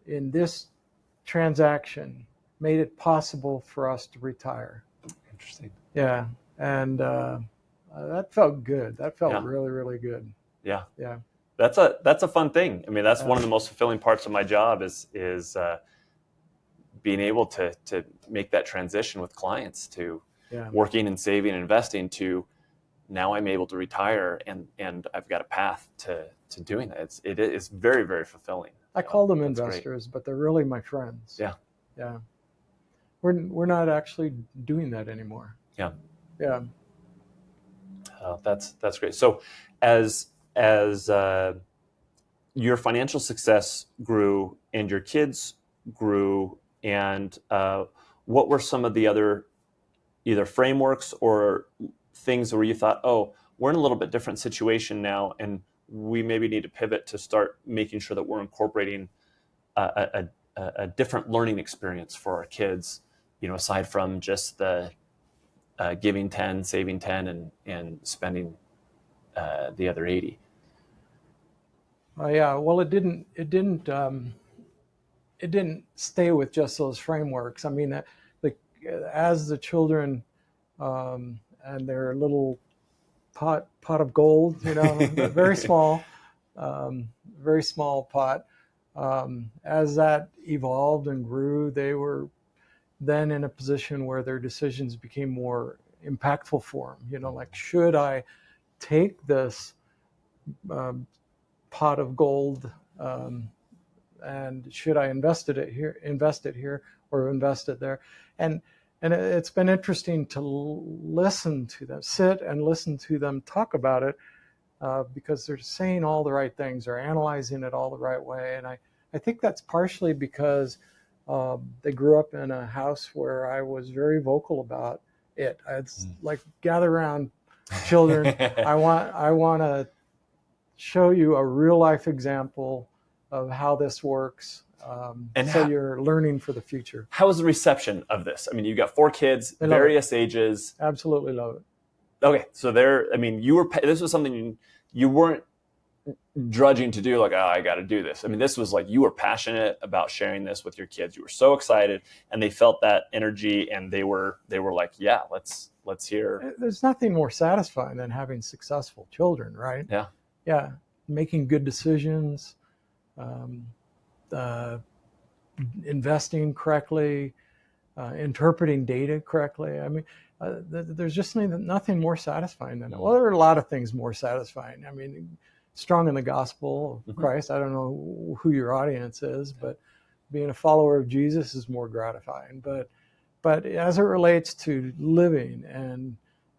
in this transaction made it possible for us to retire." Interesting. Yeah, and that felt good. That felt Yeah. really, really good. Yeah. Yeah. That's a fun thing. I mean, that's one of the most fulfilling parts of my job is being able to make that transition with clients to working and saving and investing to now I'm able to retire and I've got a path to doing that. It is very, very fulfilling. I call them That's investors, but they're really my friends. Yeah. Yeah. We're not actually doing that anymore. Yeah. Yeah. That's great. So as your financial success grew and your kids grew, and what were some of the other either frameworks or things where you thought, oh, we're in a little bit different situation now, and we maybe need to pivot to start making sure that we're incorporating a different learning experience for our kids, aside from just the giving 10, saving 10, and spending the other 80. Yeah. Well, it didn't stay with just those frameworks. I mean, as the children and their little pot of gold, very small, very small pot. As that evolved and grew, they were then in a position where their decisions became more impactful for them. Like, should I take this pot of gold and should I invest it here, or invest it there? And it's been interesting to listen to them, sit and listen to them talk about it, because they're saying all the right things, they're analyzing it all the right way. And I think that's partially because they grew up in a house where I was very vocal about it. It's like, gather around, children. I want to show you a real life example of how this works. And so you're learning for the future. How was the reception of this? I mean, you've got 4 kids, various ages. Absolutely love it. Okay, so this was something you weren't drudging to do, like, oh, I got to do this. I mean, this was like you were passionate about sharing this with your kids. You were so excited, and they felt that energy, and they were like, yeah, let's hear. There's nothing more satisfying than having successful children, right? Yeah. Yeah, making good decisions, investing correctly, interpreting data correctly. I mean, there's just nothing more satisfying than that. Well, there are a lot of things more satisfying. I mean, strong in the gospel of Christ. I don't know who your audience is, but being a follower of Jesus is more gratifying. But as it relates to living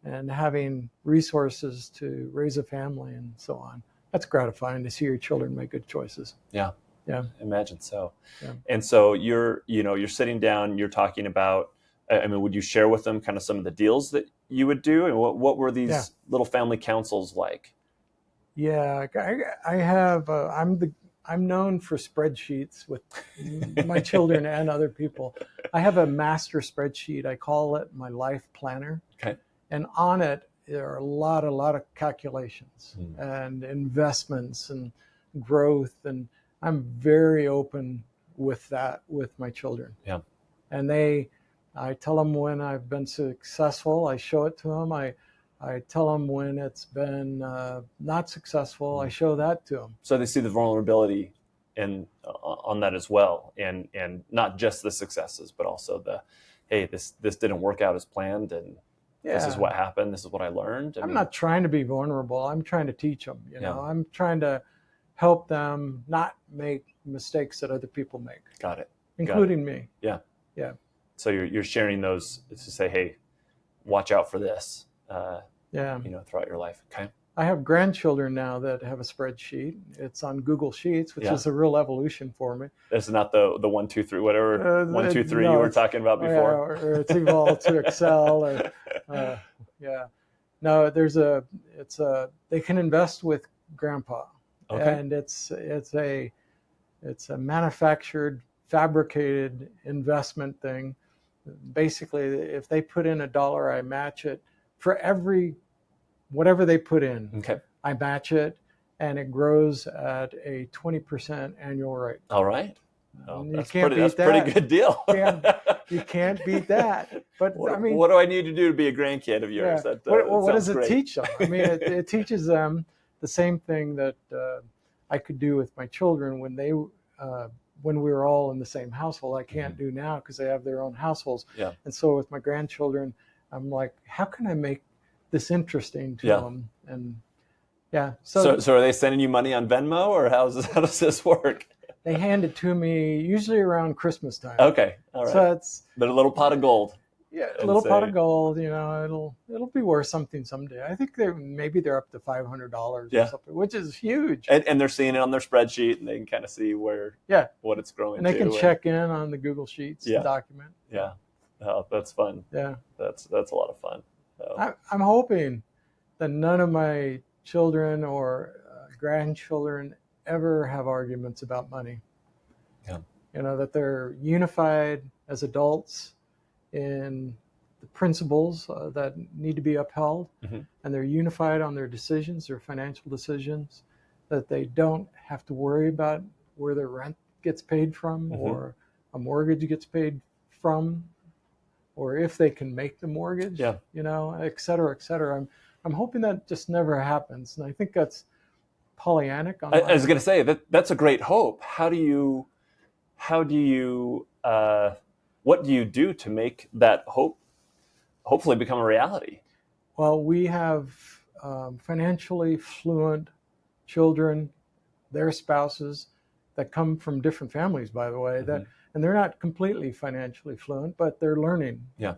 and having resources to raise a family and so on, that's gratifying to see your children make good choices. Yeah. Yeah. Imagine so. Yeah. And so you're sitting down, you're talking about, I mean, would you share with them kind of some of the deals that you would do? And what were these little family councils like? Yeah, I have, I'm known for spreadsheets with my children and other people. I have a master spreadsheet. I call it my life planner. Okay. And on it, there are a lot of calculations and investments and growth. And I'm very open with that with my children. Yeah. And I tell them when I've been successful. I show it to them. I tell them when it's been not successful. I show that to them. So they see the vulnerability on that as well, and not just the successes, but also the, hey, this didn't work out as planned, and this is what happened. This is what I learned. I'm not trying to be vulnerable. I'm trying to teach them. I'm trying to help them not make mistakes that other people make, Got it. including me. Yeah. Yeah. So you're sharing those to say, hey, watch out for this. Yeah. Throughout your life. Okay. I have grandchildren now that have a spreadsheet. It's on Google Sheets, which is a real evolution for me. This is not the 1, 2, 3, whatever 1, 2, 3 no, you were talking about before. Or it's evolved to Excel or No, they can invest with grandpa. Okay. And it's a manufactured, fabricated investment thing. Basically, if they put in $1, I match it for every whatever they put in. Okay. I match it, and it grows at a 20% annual rate. All right. Oh, that's a pretty good deal. You can't beat that. But what do I need to do to be a grandkid of yours? Yeah. That what does it great. teach them? I mean, it teaches them the same thing that I could do with my children when we were all in the same household. I can't do now because they have their own households. Yeah. And so with my grandchildren, I'm like, how can I make this interesting to them? And so are they sending you money on Venmo, or how does this work? They hand it to me usually around Christmas time. Okay, all right. So it's a little pot of gold. Yeah, a little pot of gold. It'll be worth something someday. I think they're up to $500 or something, which is huge. And they're seeing it on their spreadsheet, and they can kind of see what it's growing. And they can check in on the Google Sheets document. Yeah, oh, that's fun. Yeah, that's a lot of fun. So. I'm hoping that none of my children or grandchildren ever have arguments about money. Yeah. That they're unified as adults in the principles that need to be upheld, and they're unified on their decisions, their financial decisions, that they don't have to worry about where their rent gets paid from or a mortgage gets paid from, or if they can make the mortgage, et cetera, et cetera. I'm hoping that just never happens. And I think that's Pollyannic. I was going to say that's a great hope. What do you do to make that hope hopefully become a reality? Well, we have financially fluent children, their spouses that come from different families, by the way, and they're not completely financially fluent, but they're learning. Yeah.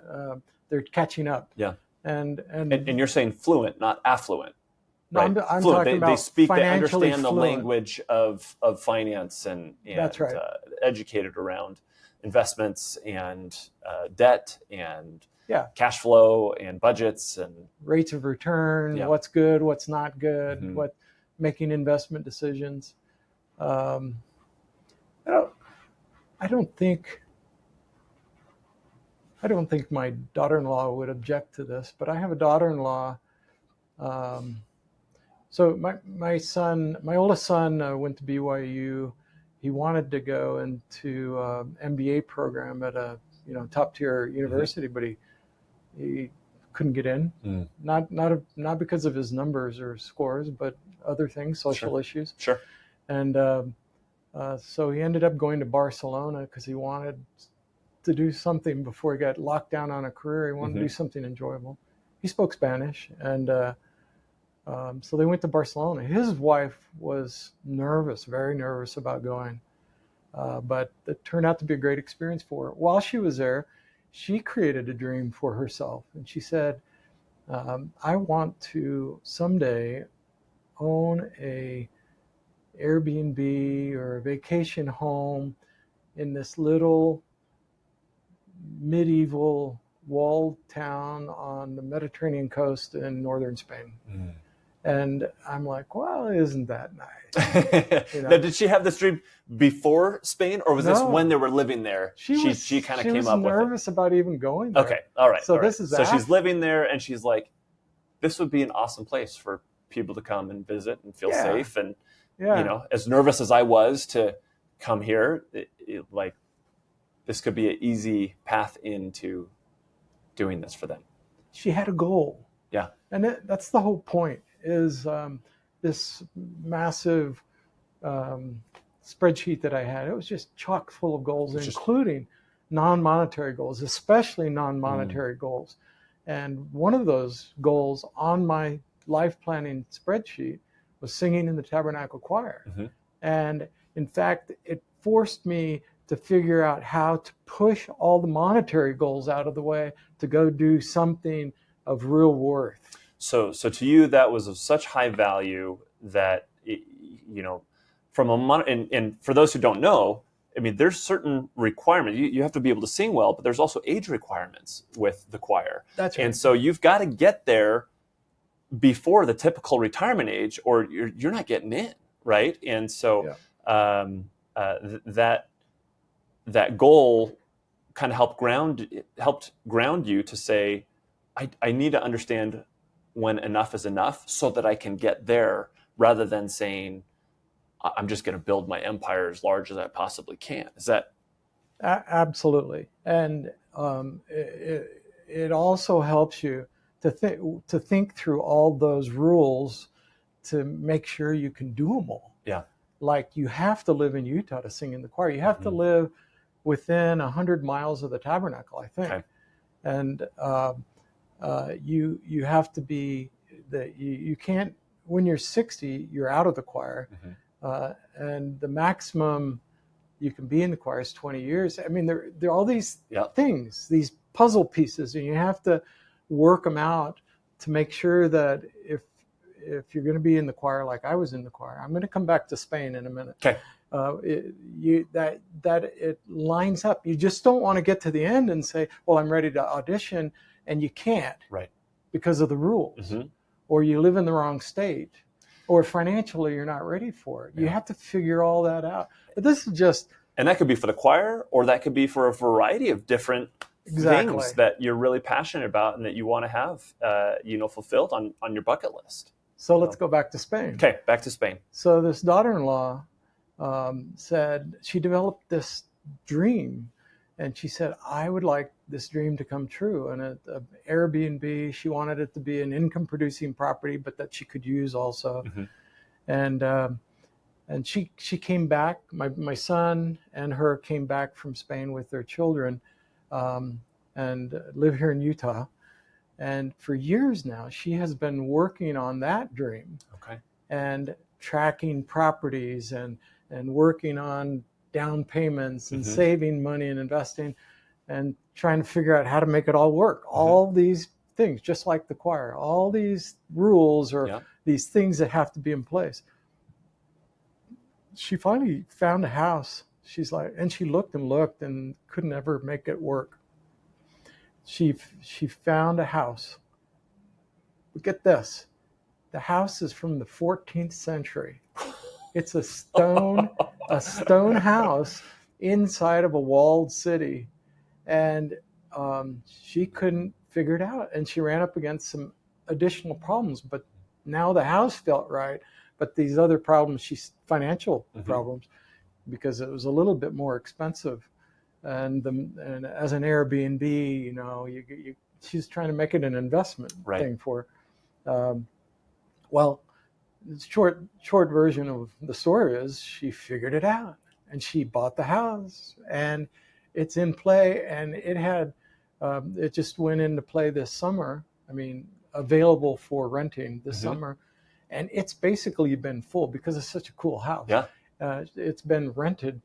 They're catching up. Yeah. And you're saying fluent, not affluent. Right? I'm fluent. Talking about they speak, they financially understand fluent. The language of finance and that's right. Educated around investments and debt and cash flow and budgets and rates of return, what's good, what's not good, what making investment decisions. I don't think my daughter-in-law would object to this, but I have a daughter-in-law. So my oldest son went to BYU. He wanted to go into MBA program at a top tier university, but he couldn't get in. Not because of his numbers or scores, but other things, social issues. Sure. And so he ended up going to Barcelona because he wanted to do something before he got locked down on a career. He wanted to do something enjoyable. He spoke Spanish, and so they went to Barcelona. His wife was very nervous about going, but it turned out to be a great experience for her. While she was there, she created a dream for herself, and she said, I want to someday own a Airbnb or a vacation home in this little medieval walled town on the Mediterranean coast in northern Spain. And I'm like, well, isn't that nice? Now, did she have this dream before Spain, or was this when they were living there? She kind of came up with it. She was nervous about even going there. Okay, all right. So So she's living there, and she's like, this would be an awesome place for people to come and visit and feel safe. And as nervous as I was to come here, like this could be an easy path into doing this for them. She had a goal. Yeah, and that's the whole point. Is this massive spreadsheet that I had. It was just chock full of goals, including non-monetary goals, especially non-monetary goals. And one of those goals on my life planning spreadsheet was singing in the Tabernacle choir. Mm-hmm. And in fact, it forced me to figure out how to push all the monetary goals out of the way to go do something of real worth. So to you, that was of such high value that, from and for those who don't know, I mean, there's certain requirements. You have to be able to sing well, but there's also age requirements with the choir. That's right. And so you've got to get there before the typical retirement age, or you're not getting in, right? And so that goal kind of helped ground you to say, I need to understand when enough is enough so that I can get there, rather than saying, I'm just going to build my empire as large as I possibly can. Is that? Absolutely. And it also helps you to think through all those rules to make sure you can do them all. Yeah. Like, you have to live in Utah to sing in the choir. You have to live within 100 miles of the Tabernacle, I think. Okay. And you have to be that you can't, when you're 60, you're out of the choir. And the maximum you can be in the choir is 20 years. I mean, there are all these things, these puzzle pieces, and you have to work them out to make sure that if you're going to be in the choir, like I was in the choir, I'm going to come back to Spain in a minute. Okay. That it lines up. You just don't want to get to the end and say, well, I'm ready to audition, and you can't, right, because of the rules, or you live in the wrong state, or financially you're not ready for it. You have to figure all that out. But this is just... And that could be for the choir, or that could be for a variety of different things that you're really passionate about and that you want to have fulfilled on your bucket list. So let's go back to Spain. Okay, back to Spain. So this daughter-in-law said she developed this dream, and she said, I would like this dream to come true. And at Airbnb, she wanted it to be an income-producing property, but that she could use also. And she came back. My son and her came back from Spain with their children, and live here in Utah. And for years now, she has been working on that dream. Okay. And tracking properties and working on down payments and saving money and investing and trying to figure out how to make it all work. All these things, just like the choir, all these rules or these things that have to be in place. She finally found a house. She's like, and she looked and couldn't ever make it work. She found a house. But get this, the house is from the 14th century. It's a stone house inside of a walled city. And she couldn't figure it out. And she ran up against some additional problems. But now the house felt right. But these other problems, financial problems, because it was a little bit more expensive. And as an Airbnb, she's trying to make it an investment thing for her. Well, the short version of the story is she figured it out, and she bought the house, and it's in play, and it just went into play this summer. I mean, available for renting this summer, and it's basically been full because it's such a cool house. Yeah, it's been rented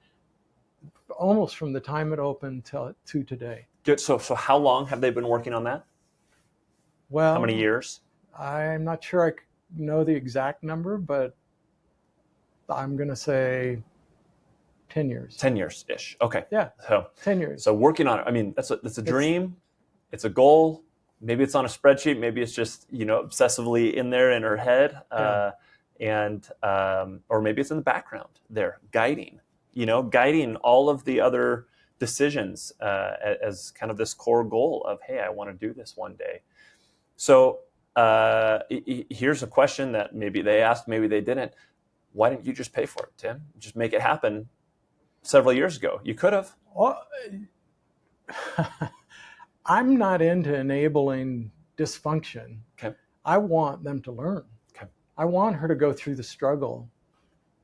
almost from the time it opened to today. Good. So how long have they been working on that? Well, how many years? I'm not sure I know the exact number, but I'm going to say 10 years. 10 years-ish. Okay. Yeah. So 10 years. So working on it. I mean, that's a dream. It's a goal. Maybe it's on a spreadsheet. Maybe it's just, obsessively in there in her head. Or maybe it's in the background there, guiding all of the other decisions as kind of this core goal of, hey, I want to do this one day. So here's a question that maybe they asked, maybe they didn't. Why didn't you just pay for it, Tim? Just make it happen several years ago. You could have. Well, I'm not into enabling dysfunction. Okay. I want them to learn. Okay. I want her to go through the struggle.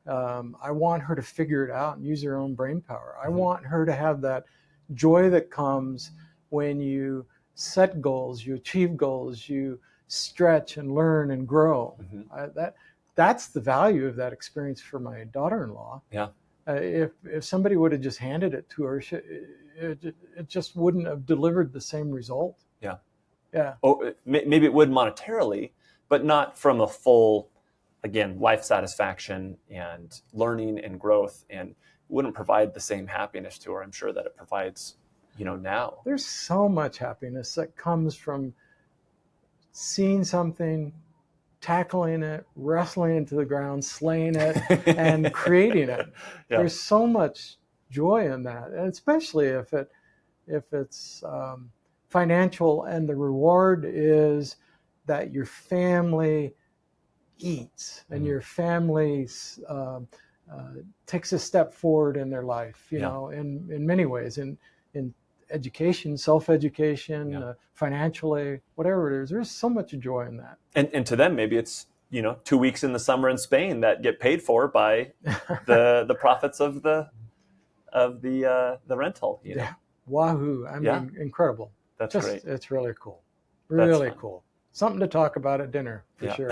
I want her to figure it out and use her own brain power. I want her to have that joy that comes when you set goals, you achieve goals, you stretch and learn and grow. that's the value of that experience for my daughter-in-law. Yeah. If somebody would have just handed it to her, it just wouldn't have delivered the same result. Yeah. Yeah. Oh, maybe it would monetarily, but not from a full, again, life satisfaction and learning and growth, and wouldn't provide the same happiness to her, I'm sure, that it provides, now. There's so much happiness that comes from seeing something, tackling it, wrestling it to the ground, slaying it, and creating it. Yeah. There's so much joy in that, and especially if it's financial, and the reward is that your family eats and your family takes a step forward in their life, in many ways, in education, self-education, financially, whatever it is. There's so much joy in that. And to them, maybe it's 2 weeks in the summer in Spain that get paid for by the profits of the rental. Yeah, wahoo! I mean, incredible. That's great. It's really cool. Really cool. Something to talk about at dinner for sure.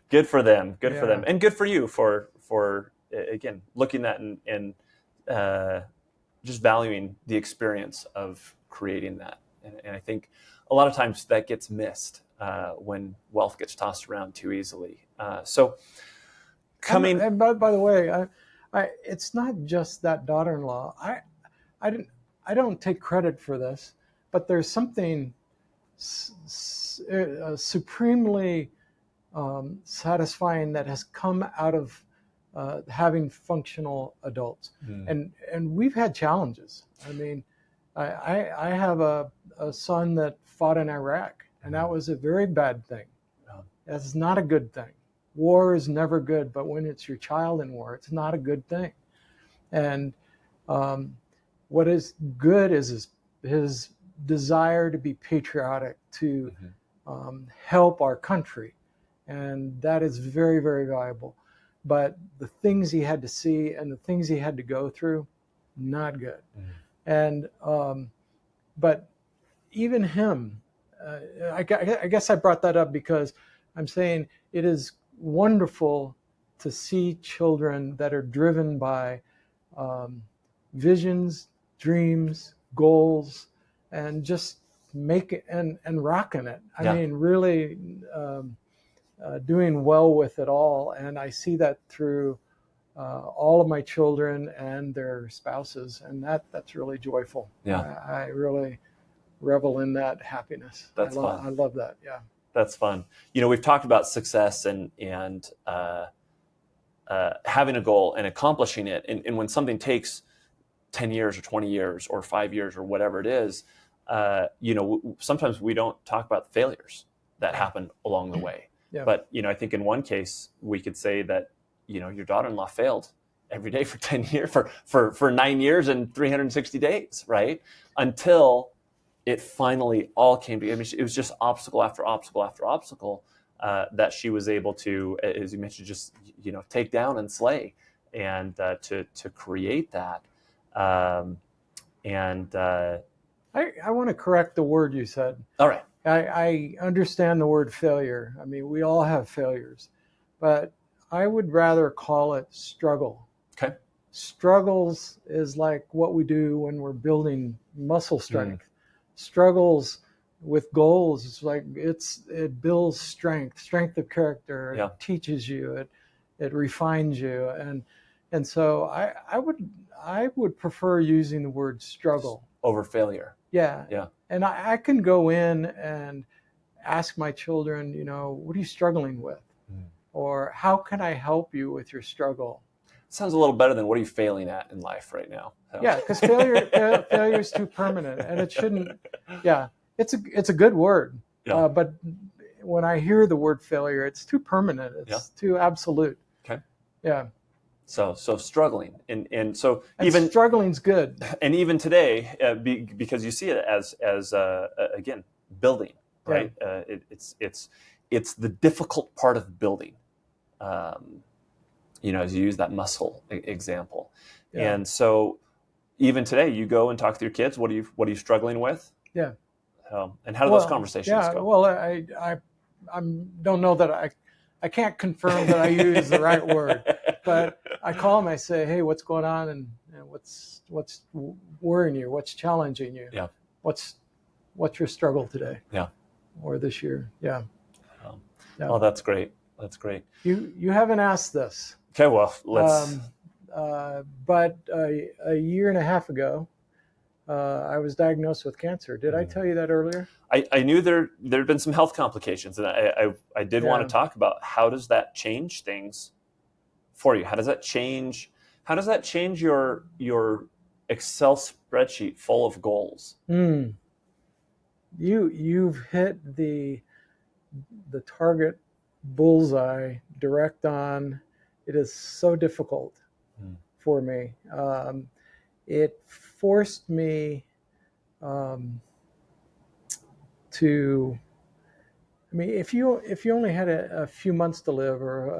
Good for them. Good for them, and good for you for again looking at and just valuing the experience of creating that. And I think a lot of times that gets missed when wealth gets tossed around too easily. And by the way, it's not just that daughter-in-law. I don't take credit for this, but there's something supremely satisfying that has come out of having functional adults. And we've had challenges. I mean, I have a son that fought in Iraq, and that was a very bad thing. That's not a good thing. War is never good, but when it's your child in war, it's not a good thing. And what is good is his desire to be patriotic, to help our country. And that is very, very valuable. But the things he had to see and the things he had to go through, not good. And but even him, I guess I brought that up because I'm saying it is wonderful to see children that are driven by visions, dreams, goals, and just make it and rocking it. I mean, really doing well with it all. And I see that through all of my children and their spouses, and that's really joyful. I really revel in that happiness. That's fun. I love that. Yeah, that's fun. We've talked about success and having a goal and accomplishing it, and when something takes 10 years or 20 years or 5 years or whatever it is, sometimes we don't talk about the failures that happen along the way. But I think in one case we could say that your daughter-in-law failed every day for 10 years, for 9 years and 360 days, right? Until it finally all came together. I mean, it was just obstacle after obstacle after obstacle that she was able to, as you mentioned, just take down and slay, and to create that. I want to correct the word you said. All right. I understand the word failure. I mean, we all have failures, but I would rather call it struggle. Okay. Struggles is like what we do when we're building muscle strength. Struggles with goals, it's like it builds strength of character. It teaches you, it refines you, and so I would prefer using the word struggle over failure. Yeah. And I can go in and ask my children, what are you struggling with? Or how can I help you with your struggle? Sounds a little better than what are you failing at in life right now? So. Yeah, because failure is too permanent, and it shouldn't. Yeah, it's a good word, but when I hear the word failure, it's too permanent. It's too absolute. Okay. Yeah. So struggling, and so and even struggling's good. And even today, because you see it as again building, right? It's the difficult part of building. As you use that muscle example, and so even today, you go and talk to your kids. What are you struggling with? Yeah. And how do those conversations go? Well, I don't know that I can't confirm that I use the right word, but I call them. I say, "Hey, what's going on, and what's worrying you? What's challenging you? Yeah. What's your struggle today? Yeah. Or this year? Yeah. Yeah. Oh, that's great. That's great. You haven't asked this. Okay, well, let's. But a year and a half ago, I was diagnosed with cancer. Did I tell you that earlier? I knew there had been some health complications, and I did want to talk about how does that change things for you? How does that change your Excel spreadsheet full of goals? You've hit the target bullseye direct on. It is so difficult for me. It forced me to. I mean, if you only had a few months to live or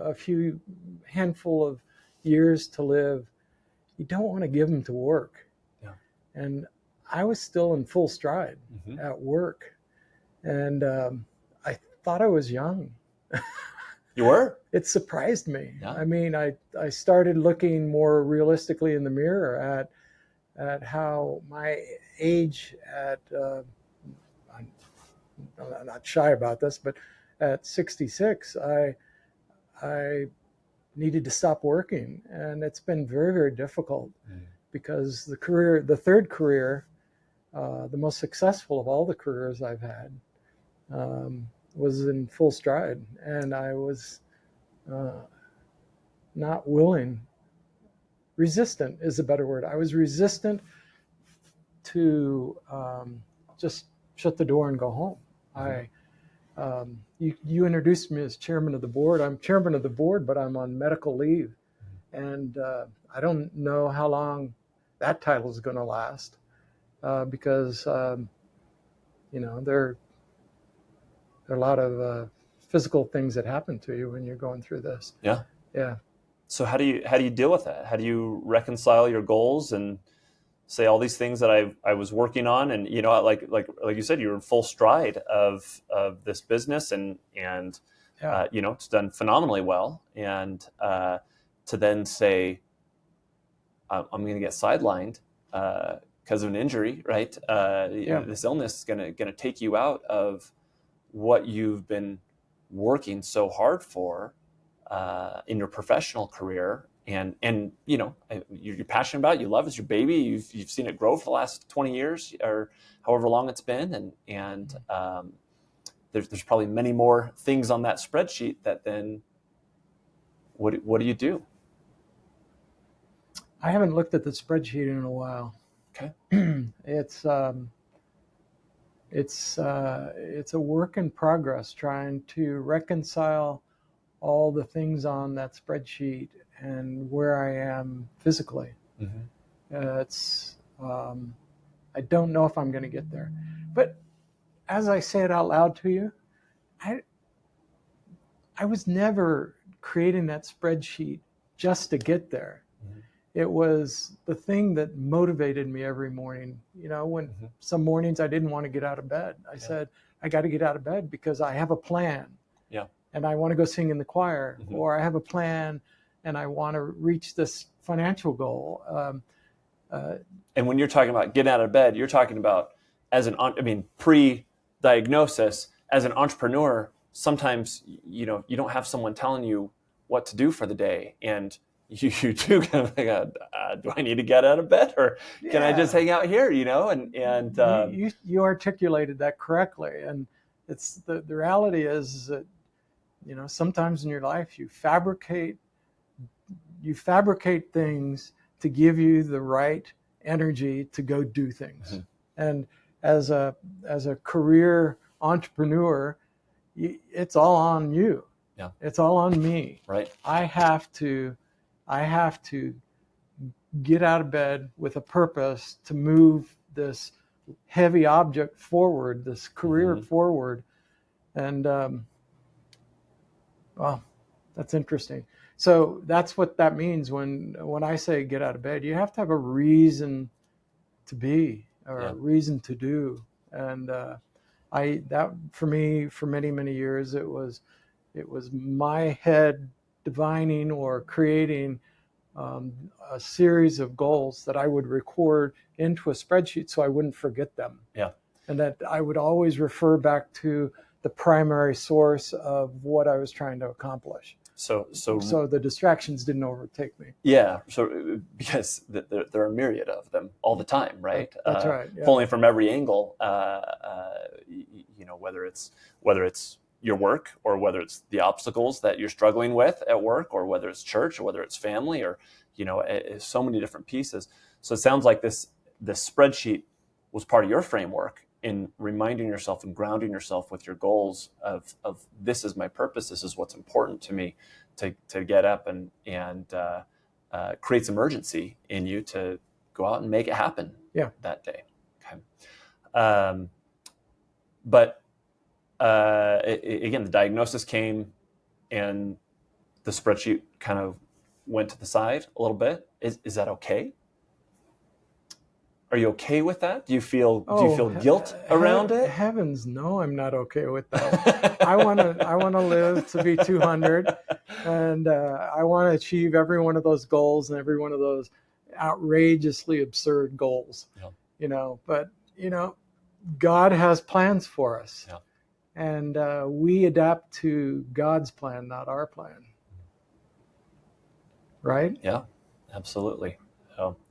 a few handful of years to live, you don't want to give them to work. Yeah. And I was still in full stride at work, and I thought I was young. You were? It surprised me. Yeah. I mean, I started looking more realistically in the mirror at how my age at I'm not shy about this, but at 66, I needed to stop working, and it's been very, very difficult because the third career, the most successful of all the careers I've had, was in full stride, and I was not willing. Resistant is a better word. I was resistant to just shut the door and go home. You introduced me as chairman of the board. I'm chairman of the board, but I'm on medical leave, and I don't know how long that title is going to last because there are a lot of physical things that happen to you when you're going through this. Yeah. Yeah. So how do you deal with that? How do you reconcile your goals and say all these things that I was working on, and like you said, you were in full stride of this business, and it's done phenomenally well, and to then say I'm going to get sidelined because of an injury, right? This illness is going to take you out of what you've been working so hard for in your professional career. And you're passionate about it, you love it, it's your baby, you've seen it grow for the last 20 years or however long it's been, and there's probably many more things on that spreadsheet that then what do you do? I haven't looked at the spreadsheet in a while. Okay. It's a work in progress trying to reconcile all the things on that spreadsheet and where I am physically. I don't know if I'm going to get there. But as I say it out loud to you, I was never creating that spreadsheet just to get there. It was the thing that motivated me every morning. When some mornings I didn't want to get out of bed, I said, I got to get out of bed because I have a plan. Yeah. And I want to go sing in the choir, or I have a plan and I want to reach this financial goal. And when you're talking about getting out of bed, you're talking about pre-diagnosis, as an entrepreneur, sometimes you don't have someone telling you what to do for the day, and you do kind of think, do I need to get out of bed, or can I just hang out here? And you articulated that correctly, and it's the reality is that sometimes in your life you fabricate things to give you the right energy to go do things. And as a career entrepreneur, it's all on you. Yeah. It's all on me. Right. I have to get out of bed with a purpose to move this heavy object forward, this career forward. And well, that's interesting. So that's what that means when I say get out of bed. You have to have a reason to be, or a reason to do. And that for me, for many, many years, it was It was my head divining or creating a series of goals that I would record into a spreadsheet so I wouldn't forget them. Yeah. And that I would always refer back to the primary source of what I was trying to accomplish. So the distractions didn't overtake me. Yeah. So because there are a myriad of them all the time, right? That's right. Yeah. Pulling from every angle, whether it's your work, or whether it's the obstacles that you're struggling with at work, or whether it's church, or whether it's family, or so many different pieces. So it sounds like this spreadsheet was part of your framework in reminding yourself and grounding yourself with your goals of this is my purpose, this is what's important to me, to get up and creates emergency in you to go out and make it happen. Yeah. That day. Okay. But again, the diagnosis came and the spreadsheet kind of went to the side a little bit. Is that okay? Are you okay with that? Do you feel guilt around it? Heavens, no, I'm not okay with that. I want to live to be 200, and I want to achieve every one of those goals and every one of those outrageously absurd goals. Yeah. But God has plans for us. Yeah. And we adapt to God's plan, not our plan. Right? Yeah, absolutely.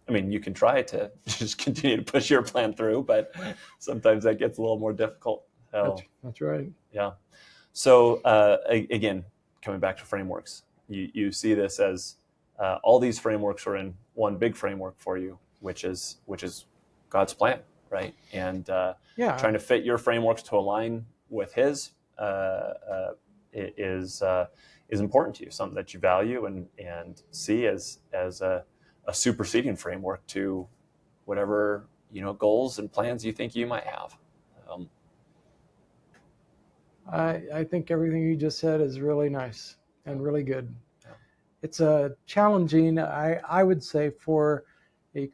You can try to just continue to push your plan through, but sometimes that gets a little more difficult. That's right. Yeah. So again, coming back to frameworks, you see this as all these frameworks are in one big framework for you, which is God's plan, right? And trying to fit your frameworks to align with His is important to you, something that you value and see as a superseding framework to whatever goals and plans you think you might have. I think everything you just said is really nice and really good. Yeah. It's a challenging, I would say, for a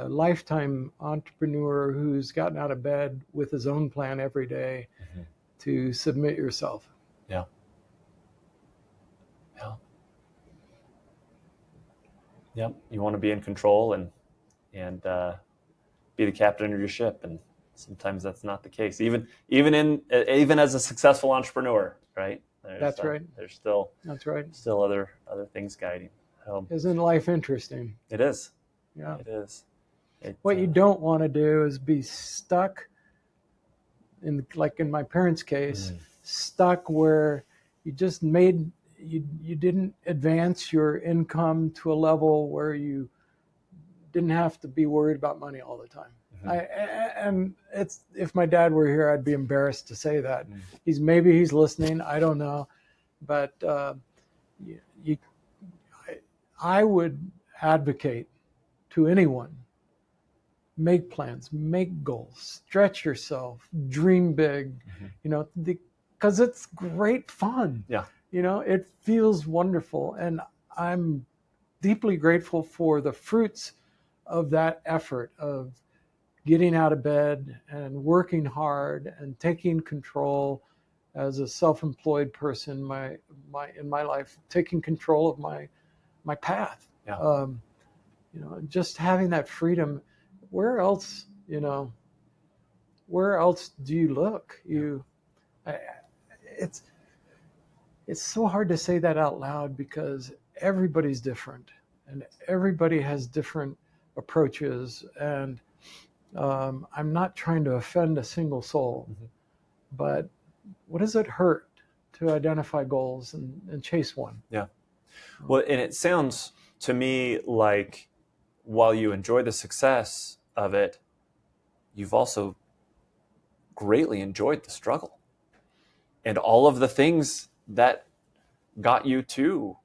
lifetime entrepreneur who's gotten out of bed with his own plan every day, mm-hmm. to submit yourself. Yeah. Yeah. Yep. You want to be in control and be the captain of your ship, and sometimes that's not the case. Even as a successful entrepreneur, right? That's right. There's still other things guiding. Isn't life interesting? It is. Yeah, it is. What you don't want to do is be stuck in my parents' case, stuck where you just you didn't advance your income to a level where you didn't have to be worried about money all the time. And if my dad were here, I'd be embarrassed to say that. Maybe he's listening. I don't know, but I would advocate to anyone: make plans, make goals, stretch yourself, dream big. Because it's great fun. Yeah. It feels wonderful, and I'm deeply grateful for the fruits of that effort of getting out of bed and working hard and taking control as a self-employed person in my life, taking control of my path. Yeah. Just having that freedom. Where else do you look? It's so hard to say that out loud because everybody's different and everybody has different approaches, and I'm not trying to offend a single soul, but what does it hurt to identify goals and chase one? Yeah. Well, and it sounds to me like while you enjoy the success of it, you've also greatly enjoyed the struggle and all of the things that got you to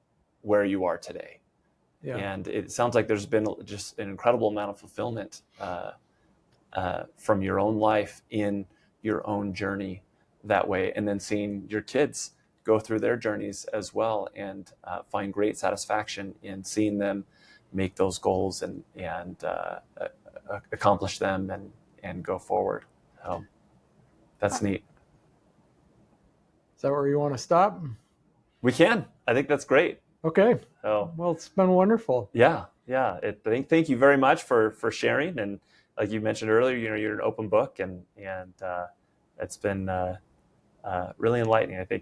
where you are today. Yeah. And it sounds like there's been just an incredible amount of fulfillment from your own life in your own journey that way, and then seeing your kids go through their journeys as well and find great satisfaction in seeing them make those goals and accomplish them and go forward. That's neat. Is that where you want to stop? We can. I think that's great. Okay. So, Well, it's been wonderful. yeah. Thank you very much for sharing. And like you mentioned earlier, you're an open book, and it's been really enlightening. I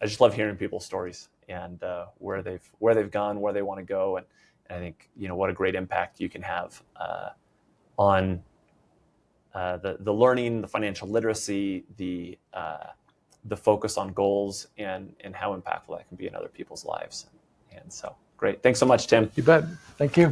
just love hearing people's stories and where they've gone, where they want to go, and I think what a great impact you can have on the learning, the financial literacy, the focus on goals, and how impactful that can be in other people's lives. And so, great. Thanks so much, Tim. You bet. Thank you.